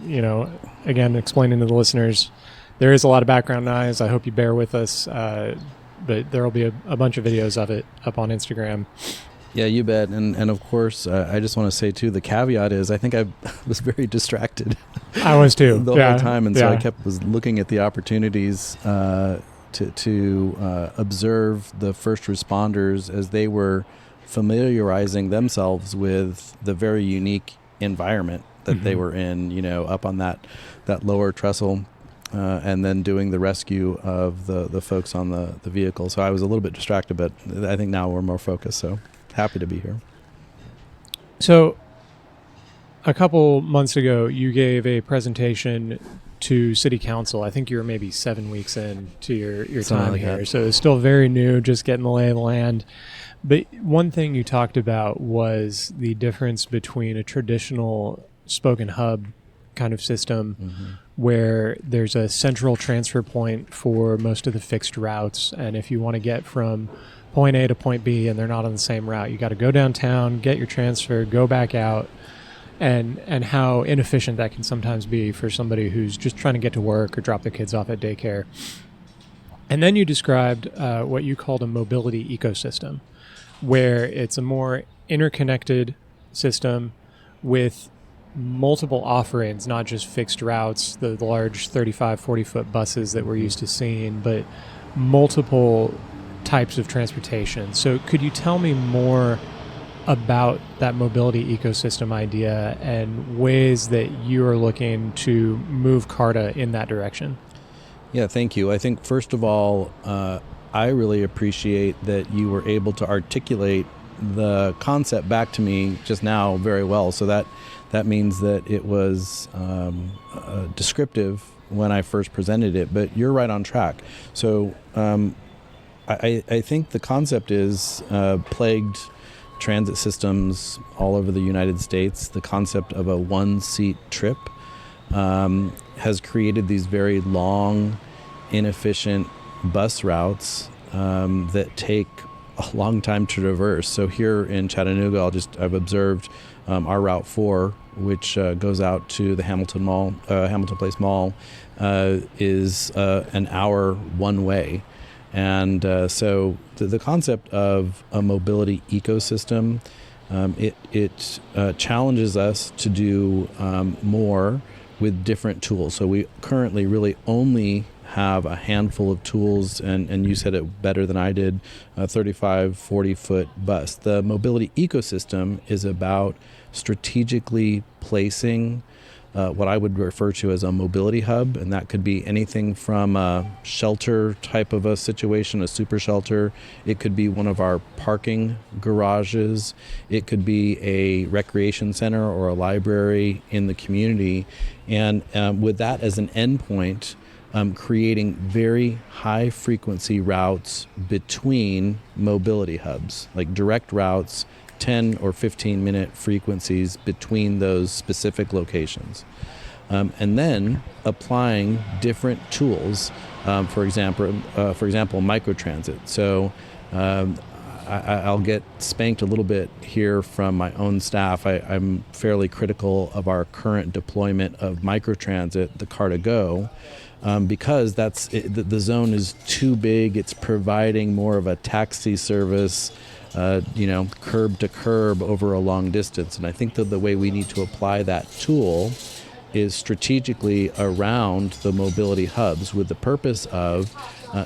again, explaining to the listeners there is a lot of background noise. I hope you bear with us, but there will be a bunch of videos of it up on Instagram.
Yeah, you bet. And of course, I just want to say, too, the caveat is I think I was very distracted.
I was, too.
the whole time. And so I was looking at the opportunities to observe the first responders as they were familiarizing themselves with the very unique environment that they were in, up on that lower trestle, and then doing the rescue of the folks on the vehicle. So I was a little bit distracted, but I think now we're more focused. So happy to be here.
So a couple months ago, you gave a presentation to City Council. I think you were maybe 7 weeks in to your time
like
here.
that.
So it's still very new, just getting the lay of the land. But one thing you talked about was the difference between a traditional spoken hub kind of system where there's a central transfer point for most of the fixed routes. And if you want to get from point A to point B and they're not on the same route, you got to go downtown, get your transfer, go back out, and how inefficient that can sometimes be for somebody who's just trying to get to work or drop their kids off at daycare. And then you described what you called a mobility ecosystem, where it's a more interconnected system with multiple offerings, not just fixed routes, the large 35, 40-foot buses that we're used to seeing, but multiple types of transportation. So could you tell me more about that mobility ecosystem idea and ways that you are looking to move CARTA in that direction?
Yeah, thank you. I think, first of all, I really appreciate that you were able to articulate the concept back to me just now very well. So that means that it was descriptive when I first presented it, but you're right on track. So I think the concept is plagued transit systems all over the United States. The concept of a one-seat trip has created these very long, inefficient bus routes that take a long time to traverse. So here in Chattanooga, I've observed our Route 4, which goes out to the Hamilton Place Mall, is an hour one way. And so the concept of a mobility ecosystem, it challenges us to do more with different tools. So we currently really only have a handful of tools, and you said it better than I did, a 35, 40-foot bus. The mobility ecosystem is about strategically placing what I would refer to as a mobility hub, and that could be anything from a shelter type of a situation, a super shelter. It could be one of our parking garages. It could be a recreation center or a library in the community. And with that as an endpoint, creating very high frequency routes between mobility hubs, like direct routes, 10 or 15 minute frequencies between those specific locations. And then applying different tools, for example, microtransit. So I'll get spanked a little bit here from my own staff. I'm fairly critical of our current deployment of microtransit, the CARTA Go, because the zone is too big. It's providing more of a taxi service, curb to curb over a long distance. And I think that the way we need to apply that tool is strategically around the mobility hubs with the purpose of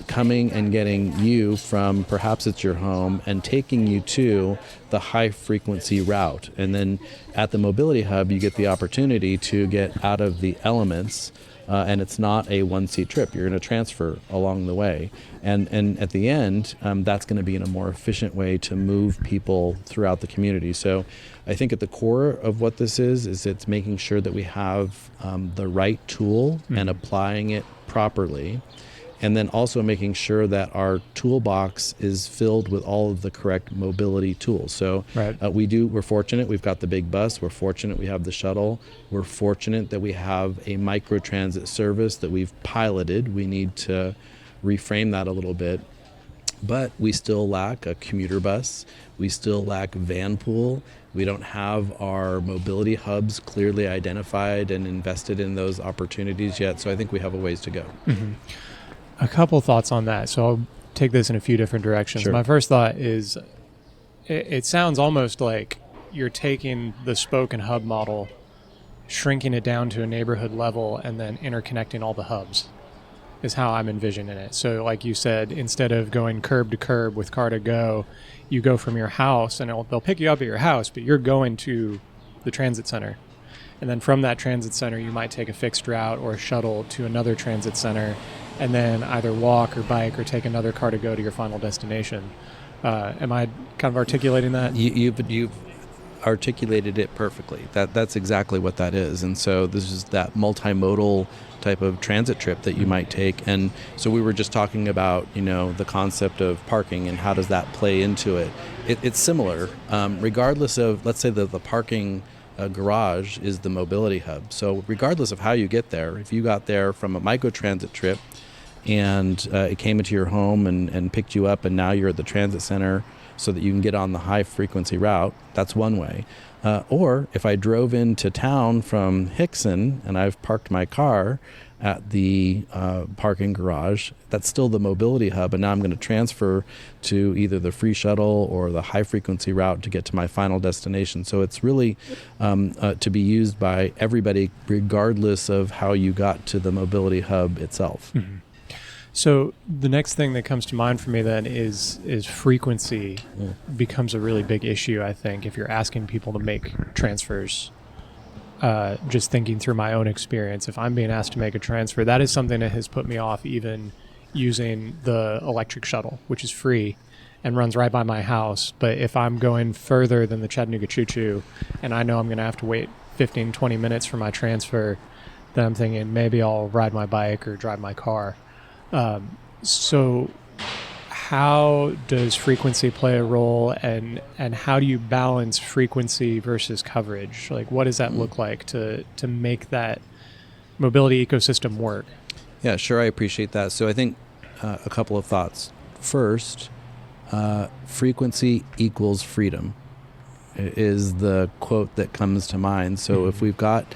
coming and getting you from perhaps it's your home and taking you to the high frequency route. And then at the mobility hub, you get the opportunity to get out of the elements. And it's not a one-seat trip. You're going to transfer along the way. And at the end, that's going to be in a more efficient way to move people throughout the community. So I think at the core of what this is it's making sure that we have the right tool and applying it properly. and then also making sure that our toolbox is filled with all of the correct mobility tools. So
Right.
we're fortunate we've got the big bus, we're fortunate we have the shuttle, we're fortunate that we have a microtransit service that we've piloted. We need to reframe that a little bit. But we still lack a commuter bus. We still lack van pool. We don't have our mobility hubs clearly identified and invested in those opportunities yet. So I think we have a ways to go.
Mm-hmm. A couple thoughts on that. So I'll take this in a few different directions.
Sure.
My first thought is it sounds almost like you're taking the spoke and hub model, shrinking it down to a neighborhood level, and then interconnecting all the hubs is how I'm envisioning it. So like you said, instead of going curb to curb with CARTA Go, you go from your house and they'll pick you up at your house, but you're going to the transit center. And then from that transit center, you might take a fixed route or a shuttle to another transit center, and then either walk or bike or take another CARTA Go to your final destination. Am I kind of articulating that?
You've articulated it perfectly. That's exactly what that is. And so this is that multimodal type of transit trip that you might take. And so we were just talking about, the concept of parking and how does that play into it. It's similar, regardless of, let's say the parking garage is the mobility hub. So regardless of how you get there, if you got there from a microtransit trip and it came into your home and picked you up, and now you're at the transit center so that you can get on the high frequency route, that's one way. Or if I drove into town from Hickson and I've parked my car at the parking garage, that's still the mobility hub, and now I'm going to transfer to either the free shuttle or the high frequency route to get to my final destination. So it's really to be used by everybody regardless of how you got to the mobility hub itself.
Mm-hmm. So the next thing that comes to mind for me then is frequency becomes a really big issue, I think, if you're asking people to make transfers. Just thinking through my own experience, if I'm being asked to make a transfer, that is something that has put me off even using the electric shuttle, which is free and runs right by my house. But if I'm going further than the Chattanooga Choo-Choo and I know I'm going to have to wait 15, 20 minutes for my transfer, then I'm thinking maybe I'll ride my bike or drive my car. So how does frequency play a role, and how do you balance frequency versus coverage? Like, what does that look like to make that mobility ecosystem work?
Yeah, sure. I appreciate that. So I think a couple of thoughts. First, frequency equals freedom is the quote that comes to mind. So if we've got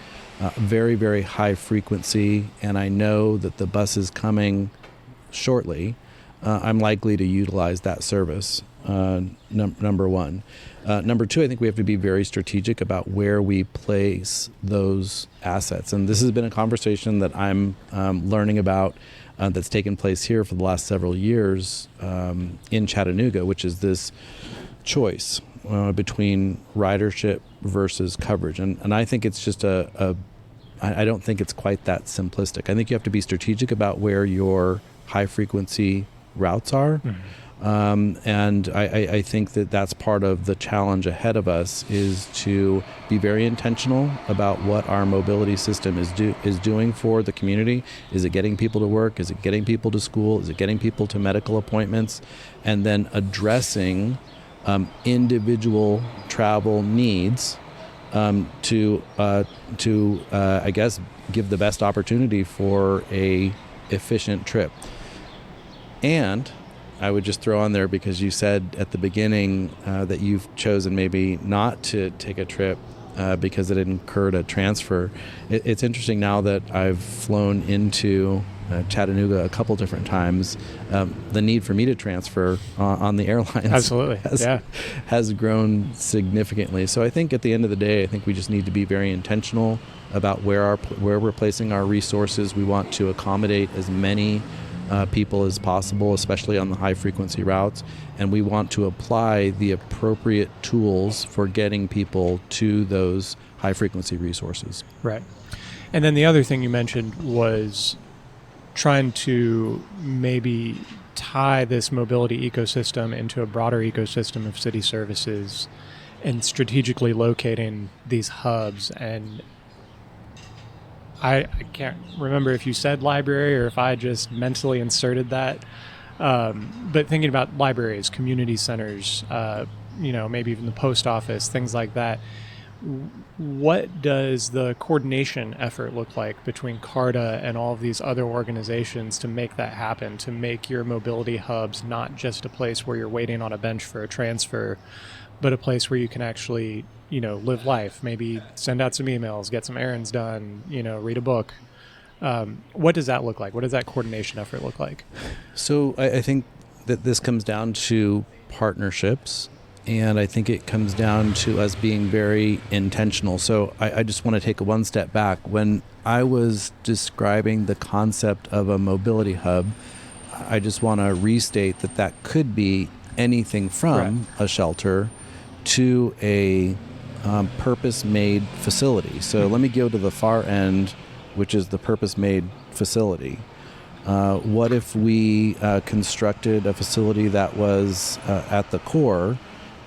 very, very high frequency and I know that the bus is coming shortly, I'm likely to utilize that service, number one. Number two, I think we have to be very strategic about where we place those assets. And this has been a conversation that I'm learning about that's taken place here for the last several years in Chattanooga, which is this choice between ridership versus coverage. And I think it's just I don't think it's quite that simplistic. I think you have to be strategic about where your high frequency routes are. And I think that that's part of the challenge ahead of us, is to be very intentional about what our mobility system is doing for the community. Is it getting people to work? Is it getting people to school? Is it getting people to medical appointments? And then addressing individual travel needs to I guess give the best opportunity for a efficient trip. And I would just throw on there, because you said at the beginning that you've chosen maybe not to take a trip because it incurred a transfer. It's interesting now that I've flown into Chattanooga a couple different times. The need for me to transfer on the airlines
Absolutely.
has grown significantly. So I think at the end of the day, I think we just need to be very intentional about where we're placing our resources. We want to accommodate as many people as possible, especially on the high frequency routes, and we want to apply the appropriate tools for getting people to those high frequency resources.
Right. And then the other thing you mentioned was trying to maybe tie this mobility ecosystem into a broader ecosystem of city services and strategically locating these hubs. And I can't remember if you said library or if I just mentally inserted that. But thinking about libraries, community centers, maybe even the post office, things like that. What does the coordination effort look like between CARTA and all of these other organizations to make that happen, to make your mobility hubs not just a place where you're waiting on a bench for a transfer, but a place where you can actually, live life, maybe send out some emails, get some errands done, read a book. What does that look like? What does that coordination effort look like?
So I think that this comes down to partnerships, and I think it comes down to us being very intentional. So I just want to take one step back. When I was describing the concept of a mobility hub, I just want to restate that could be anything from a shelter to a purpose-made facility. So let me go to the far end, which is the purpose-made facility. What if we constructed a facility that was at the core,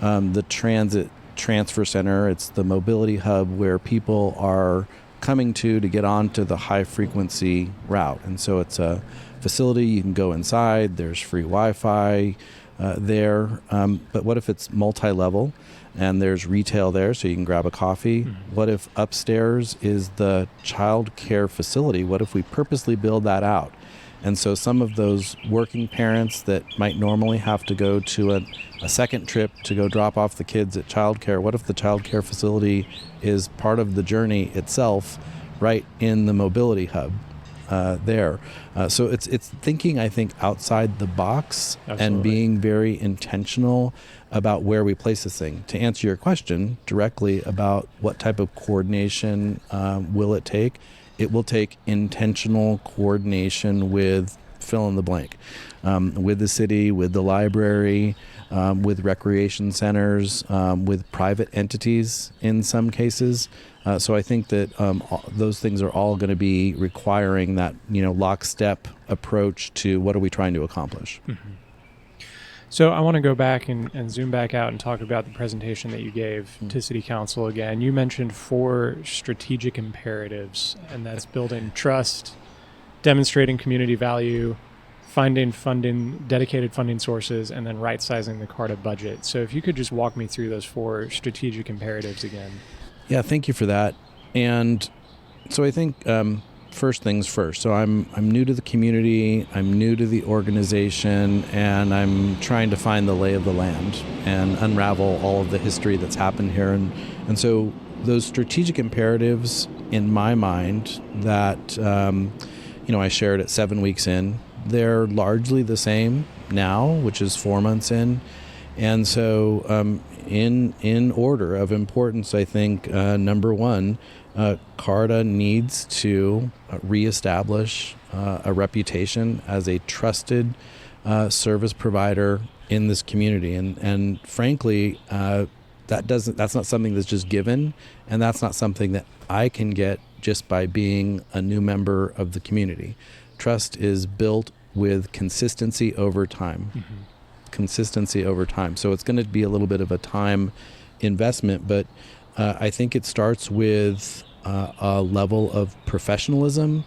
the transit transfer center? It's the mobility hub where people are coming to get onto the high-frequency route. And so it's a facility, you can go inside, there's free Wi-Fi there. But what if it's multi-level and there's retail there so you can grab a coffee? Mm-hmm. What if upstairs is the child care facility? What if we purposely build that out? And so some of those working parents that might normally have to go to a second trip to go drop off the kids at childcare, what if the childcare facility is part of the journey itself right in the mobility hub there? So it's thinking, I think, outside the box. Absolutely. And being very intentional about where we place this thing. To answer your question directly about what type of coordination will it take, it will take intentional coordination with fill in the blank, with the city, with the library, with recreation centers, with private entities in some cases. So I think that those things are all going to be requiring that lockstep approach to what are we trying to accomplish.
Mm-hmm. So I want to go back and zoom back out and talk about the presentation that you gave to City Council again. You mentioned 4 strategic imperatives, and that's building trust, demonstrating community value, finding funding, dedicated funding sources, and then right-sizing the CARTA budget. So if you could just walk me through those 4 strategic imperatives again. Yeah,
thank you for that. And so I think first things first. So I'm new to the community, I'm new to the organization, and I'm trying to find the lay of the land and unravel all of the history that's happened here. And so those strategic imperatives in my mind that I shared at 7 weeks in, they're largely the same now, which is 4 months in. And so in order of importance, I think number 1, CARTA needs to reestablish a reputation as a trusted service provider in this community, and frankly, that's not something that's just given, and that's not something that I can get just by being a new member of the community. Trust is built with consistency over time. Mm-hmm. Consistency over time. So it's going to be a little bit of a time investment, but I think it starts with a level of professionalism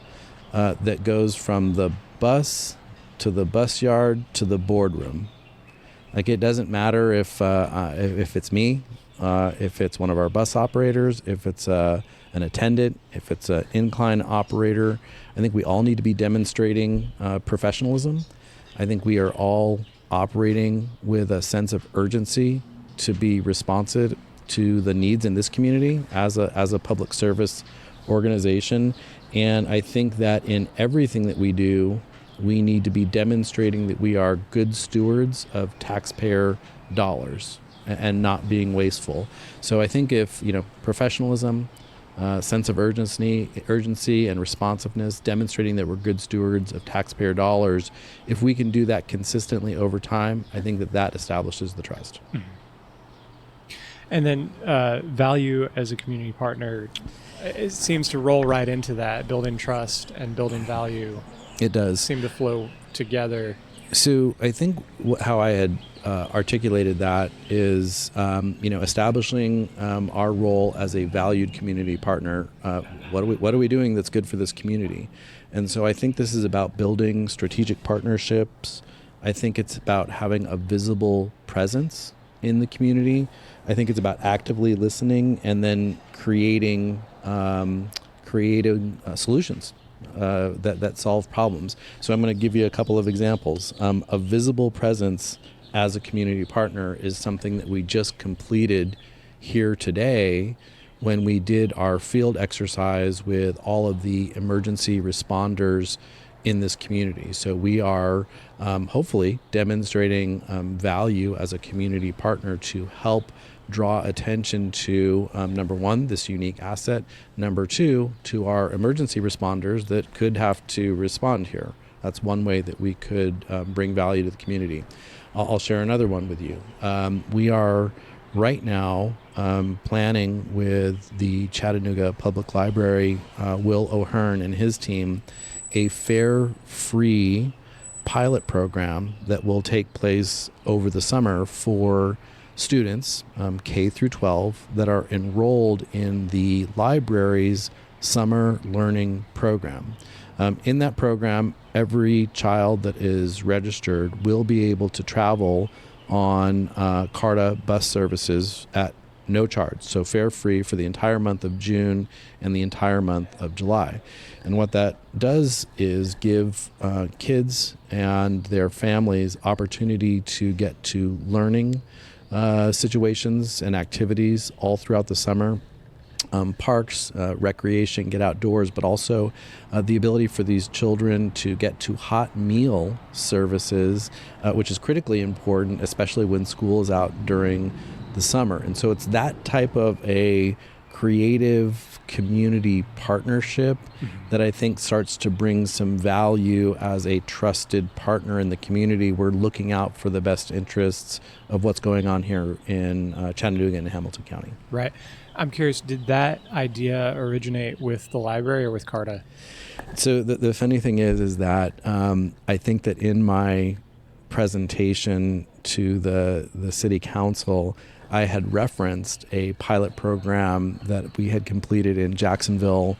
that goes from the bus to the bus yard to the boardroom. Like, it doesn't matter if it's me, if it's one of our bus operators, if it's an attendant, if it's an incline operator. I think we all need to be demonstrating professionalism. I think we are all operating with a sense of urgency to be responsive to the needs in this community as a public service organization. And I think that in everything that we do, we need to be demonstrating that we are good stewards of taxpayer dollars and not being wasteful. So I think if professionalism, sense of urgency and responsiveness, demonstrating that we're good stewards of taxpayer dollars, if we can do that consistently over time, I think that establishes the trust. Mm-hmm.
And then value as a community partner, it seems to roll right into that. Building trust and building value.
It does
seem to flow together.
So I think how I had articulated that is, establishing our role as a valued community partner. What are we doing that's good for this community? And so I think this is about building strategic partnerships. I think it's about having a visible presence in the community. I think it's about actively listening and then creating solutions that solve problems. So I'm going to give you a couple of examples. A visible presence as a community partner is something that we just completed here today when we did our field exercise with all of the emergency responders in this community. So we are hopefully demonstrating value as a community partner to help draw attention to, number one, this unique asset, number two, to our emergency responders that could have to respond here. That's one way that we could bring value to the community. I'll share another one with you. We are right now planning with the Chattanooga Public Library, Will O'Hearn and his team, a fare-free pilot program that will take place over the summer for students, K through 12, that are enrolled in the library's summer learning program. In that program, every child that is registered will be able to travel on CARTA bus services at no charge, so fare free for the entire month of June and the entire month of July. And what that does is give kids and their families opportunity to get to learning situations and activities all throughout the summer. Parks, recreation, get outdoors, but also the ability for these children to get to hot meal services, which is critically important, especially when school is out during the summer. And so it's that type of a creative community partnership that I think starts to bring some value as a trusted partner in the community. We're looking out for the best interests of what's going on here in Chattanooga and Hamilton County.
Right. I'm curious, did that idea originate with the library or with CARTA?
So the funny thing is that I think that in my presentation to the city council, I had referenced a pilot program that we had completed in Jacksonville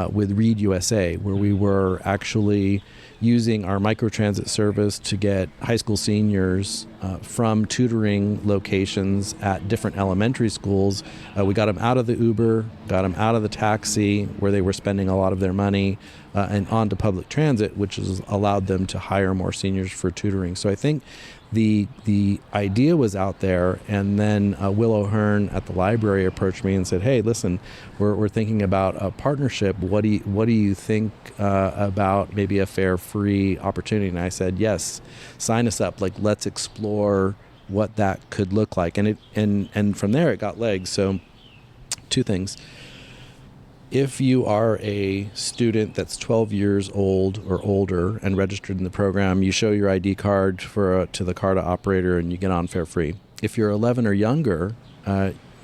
with Read USA, where we were actually using our microtransit service to get high school seniors from tutoring locations at different elementary schools. We got them out of the Uber, got them out of the taxi where they were spending a lot of their money, and onto public transit, which has allowed them to hire more seniors for tutoring. So I think the idea was out there, and then Will O'Hearn at the library approached me and said, "Hey, listen, we're thinking about a partnership. What do you think about maybe a fare-free opportunity?" And I said, "Yes, sign us up. Like, let's explore what that could look like." And from there it got legs. So, two things. If you are a student that's 12 years old or older and registered in the program, you show your ID card to the CARTA operator and you get on fare free. If you're 11 or younger,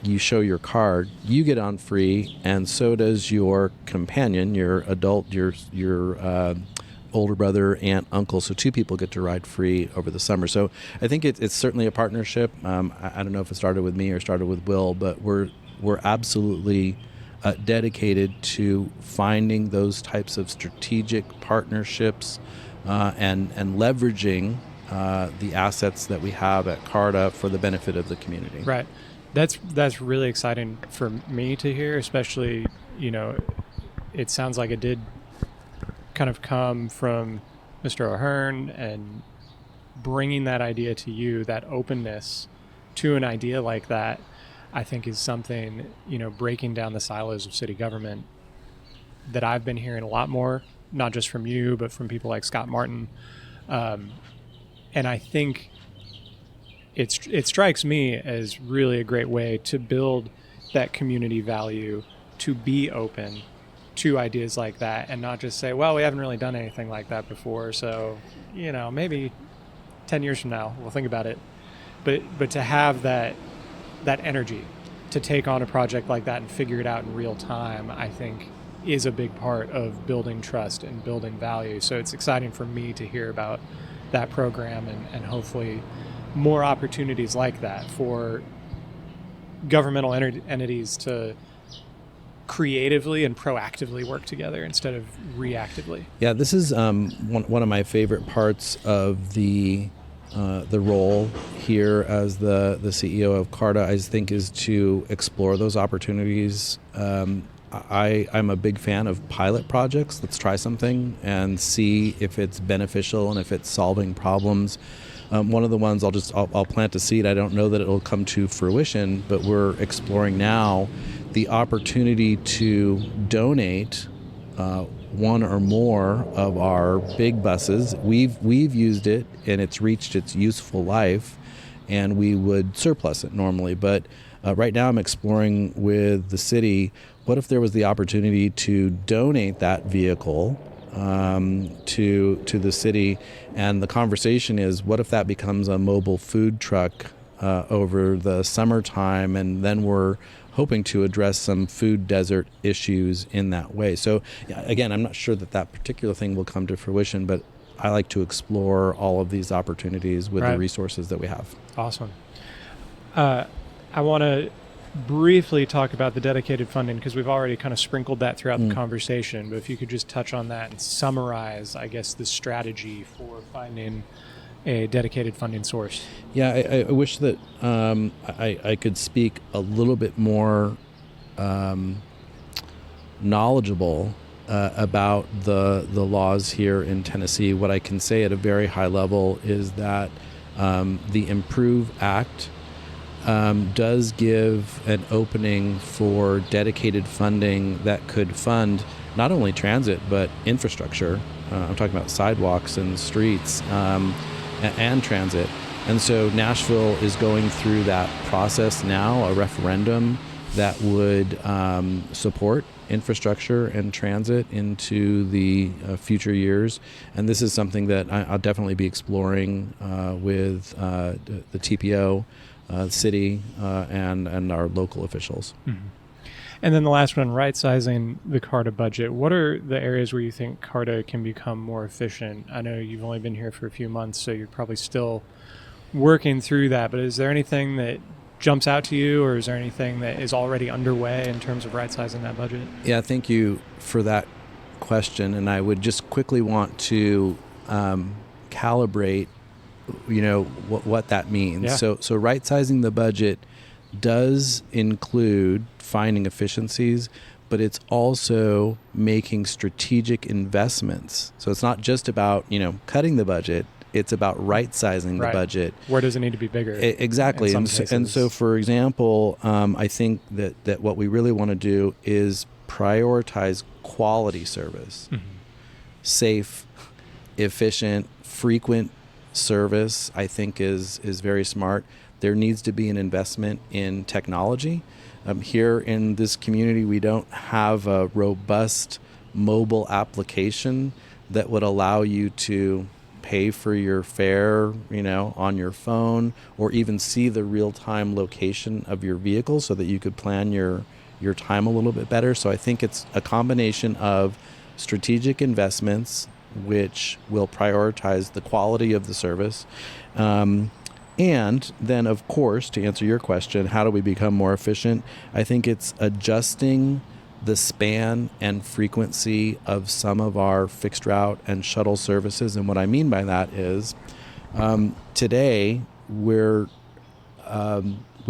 you show your card, you get on free, and so does your companion, your adult, your older brother, aunt, uncle. So two people get to ride free over the summer. So I think it's certainly a partnership. I don't know if it started with me or started with Will, but we're absolutely dedicated to finding those types of strategic partnerships and leveraging the assets that we have at CARTA for the benefit of the community.
Right. That's really exciting for me to hear, especially, it sounds like it did kind of come from Mr. O'Hearn, and bringing that idea to you, that openness to an idea like that, I think is something, breaking down the silos of city government that I've been hearing a lot more, not just from you, but from people like Scott Martin. And I think it strikes me as really a great way to build that community value, to be open to ideas like that and not just say, well, we haven't really done anything like that before, so, maybe 10 years from now we'll think about it. But to have that energy to take on a project like that and figure it out in real time, I think is a big part of building trust and building value. So it's exciting for me to hear about that program and hopefully more opportunities like that for governmental entities to creatively and proactively work together instead of reactively.
Yeah, this is one of my favorite parts of the role here as the CEO of CARTA. I think is to explore those opportunities. I'm a big fan of pilot projects. Let's try something and see if it's beneficial and if it's solving problems. One of the ones I'll plant a seed. I don't know that it'll come to fruition, but we're exploring now the opportunity to donate one or more of our big buses. We've used it and it's reached its useful life, and we would surplus it normally. But right now I'm exploring with the city, what if there was the opportunity to donate that vehicle to the city? And the conversation is, what if that becomes a mobile food truck over the summertime, and then we're hoping to address some food desert issues in that way. So again, I'm not sure that particular thing will come to fruition, but I like to explore all of these opportunities with the resources that we have.
Awesome. I want to briefly talk about the dedicated funding, because we've already kind of sprinkled that throughout the conversation, but if you could just touch on that and summarize, I guess, the strategy for finding a dedicated funding source.
Yeah, I wish that I could speak a little bit more knowledgeable about the laws here in Tennessee. What I can say at a very high level is that the Improve Act does give an opening for dedicated funding that could fund not only transit but infrastructure. I'm talking about sidewalks and streets and transit. And so Nashville is going through that process now, a referendum that would support infrastructure and transit into the future years. And this is something that I'll definitely be exploring with the TPO, city, and our local officials.
Mm-hmm. And then the last one, right-sizing the CARTA budget. What are the areas where you think CARTA can become more efficient? I know you've only been here for a few months, so you're probably still working through that, but is there anything that jumps out to you, or is there anything that is already underway in terms of right-sizing that budget? Yeah,
thank you for that question. And I would just quickly want to calibrate, what that means.
Yeah.
So right-sizing the budget does include finding efficiencies, but it's also making strategic investments. So it's not just about, cutting the budget. It's about right-sizing the budget.
Where does it need to be bigger?
Exactly. And so, for example, I think that what we really want to do is prioritize quality service. Mm-hmm. Safe, efficient, frequent service, I think is very smart. There needs to be an investment in technology. Here in this community, we don't have a robust mobile application that would allow you to pay for your fare, on your phone, or even see the real-time location of your vehicle so that you could plan your time a little bit better. So I think it's a combination of strategic investments, which will prioritize the quality of the service. And then, of course, to answer your question, how do we become more efficient? I think it's adjusting the span and frequency of some of our fixed route and shuttle services. And what I mean by that is today we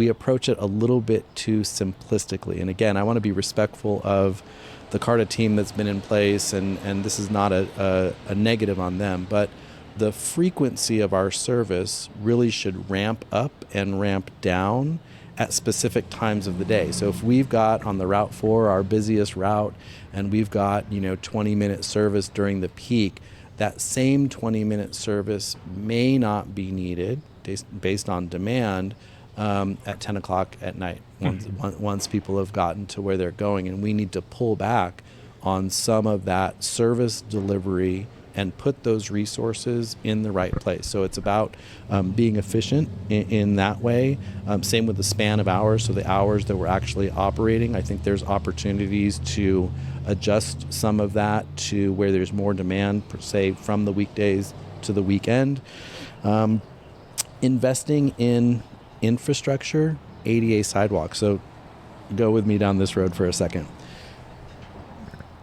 approach it a little bit too simplistically. And again, I want to be respectful of the CARTA team that's been in place, and this is not a negative on them, but the frequency of our service really should ramp up and ramp down at specific times of the day. So if we've got on the Route 4, our busiest route, and we've got 20-minute service during the peak, that same 20-minute service may not be needed based on demand at 10 o'clock at night once people have gotten to where they're going. And we need to pull back on some of that service delivery and put those resources in the right place. So it's about being efficient in that way. Same with the span of hours, so the hours that we're actually operating. I think there's opportunities to adjust some of that to where there's more demand, per se, from the weekdays to the weekend. investing in infrastructure, ADA sidewalks. So go with me down this road for a second.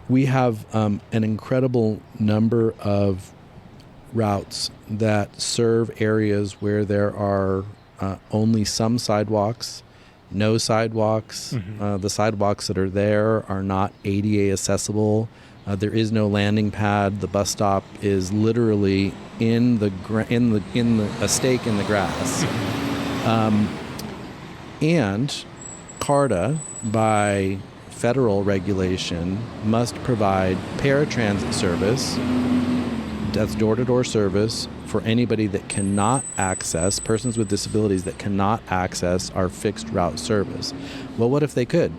We have an incredible number of routes that serve areas where there are only some sidewalks, no sidewalks. The sidewalks that are there are not ADA accessible. There is no landing pad. The bus stop is literally in a stake in the grass. And CARTA, by federal regulation, must provide paratransit service, that's door-to-door service, for anybody that cannot access, persons with disabilities that cannot access our fixed route service. Well, what if they could?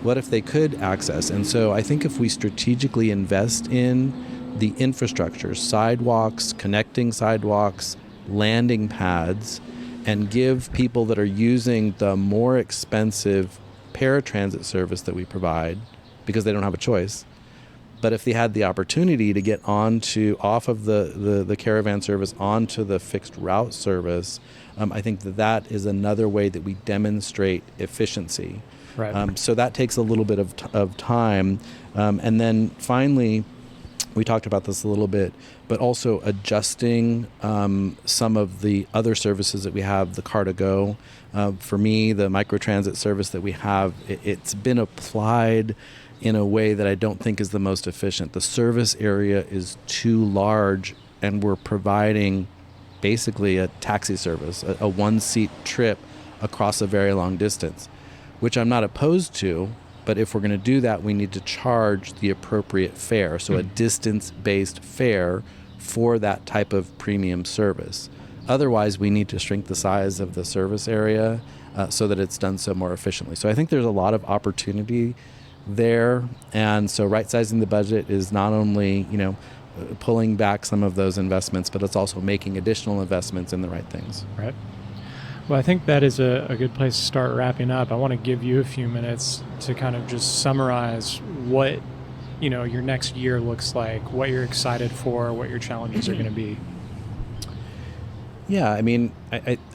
What if they could access? And so I think if we strategically invest in the infrastructure, sidewalks, connecting sidewalks, landing pads, and give people that are using the more expensive paratransit service that we provide, because they don't have a choice, but if they had the opportunity to get off of the caravan service onto the fixed route service, I think that is another way that we demonstrate efficiency.
Right.
So that takes a little bit of time. And then finally, we talked about this a little bit, but also adjusting some of the other services that we have, the CARTA Go. For me, the microtransit service that we have, it's been applied in a way that I don't think is the most efficient. The service area is too large, and we're providing basically a taxi service, a one-seat trip across a very long distance, which I'm not opposed to. But if we're going to do that, we need to charge the appropriate fare, so a distance-based fare for that type of premium service. Otherwise, we need to shrink the size of the service area so that it's done so more efficiently. So I think there's a lot of opportunity there, and so right-sizing the budget is not only, pulling back some of those investments, but it's also making additional investments in the right things.
Right. Well, I think that is a good place to start wrapping up. I want to give you a few minutes to kind of just summarize what, your next year looks like, what you're excited for, what your challenges are going to be.
Yeah,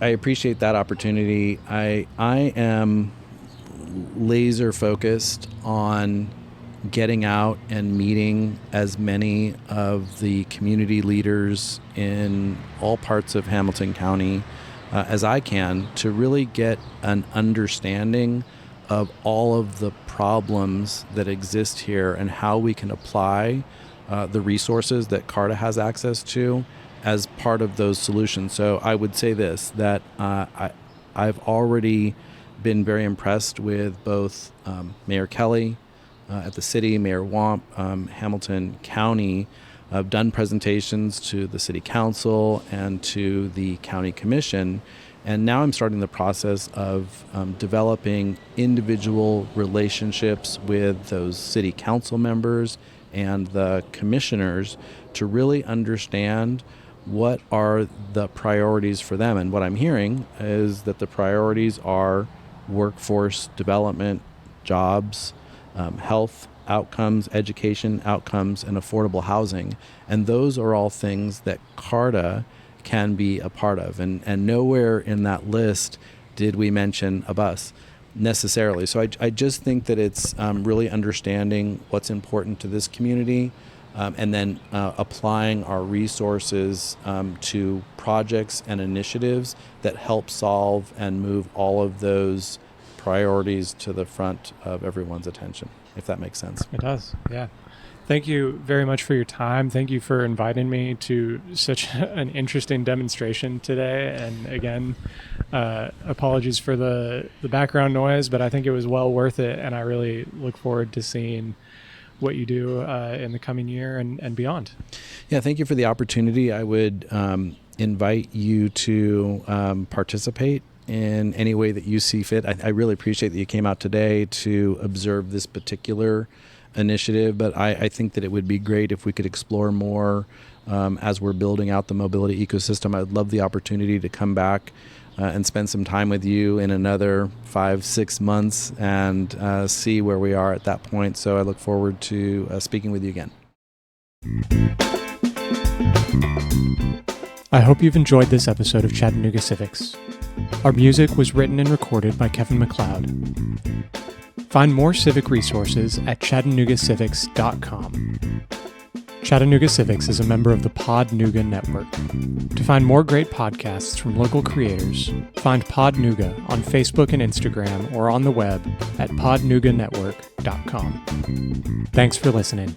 I appreciate that opportunity. I am laser focused on getting out and meeting as many of the community leaders in all parts of Hamilton County as I can, to really get an understanding of all of the problems that exist here and how we can apply the resources that CARTA has access to as part of those solutions. So I would say this, that I've already been very impressed with both Mayor Kelly at the city, Mayor Womp, Hamilton County. I've done presentations to the city council and to the county commission, and now I'm starting the process of developing individual relationships with those city council members and the commissioners to really understand what are the priorities for them. And what I'm hearing is that the priorities are workforce development, jobs, health outcomes, education outcomes, and affordable housing. And those are all things that CARTA can be a part of. And nowhere in that list did we mention a bus necessarily. So I just think that it's really understanding what's important to this community, and then applying our resources to projects and initiatives that help solve and move all of those priorities to the front of everyone's attention, if that makes sense.
It does, yeah. Thank you very much for your time. Thank you for inviting me to such an interesting demonstration today. And again, apologies for the background noise, but I think it was well worth it. And I really look forward to seeing what you do in the coming year and beyond.
Yeah, thank you for the opportunity. I would invite you to participate in any way that you see fit. I really appreciate that you came out today to observe this particular initiative, but I think that it would be great if we could explore more as we're building out the mobility ecosystem. I'd love the opportunity to come back and spend some time with you in another 5-6 months and see where we are at that point. So I look forward to speaking with you again.
I hope you've enjoyed this episode of Chattanooga Civics. Our music was written and recorded by Kevin MacLeod. Find more civic resources at ChattanoogaCivics.com. Chattanooga Civics is a member of the Podnooga Network. To find more great podcasts from local creators, find Podnooga on Facebook and Instagram or on the web at podnooganetwork.com. Thanks for listening.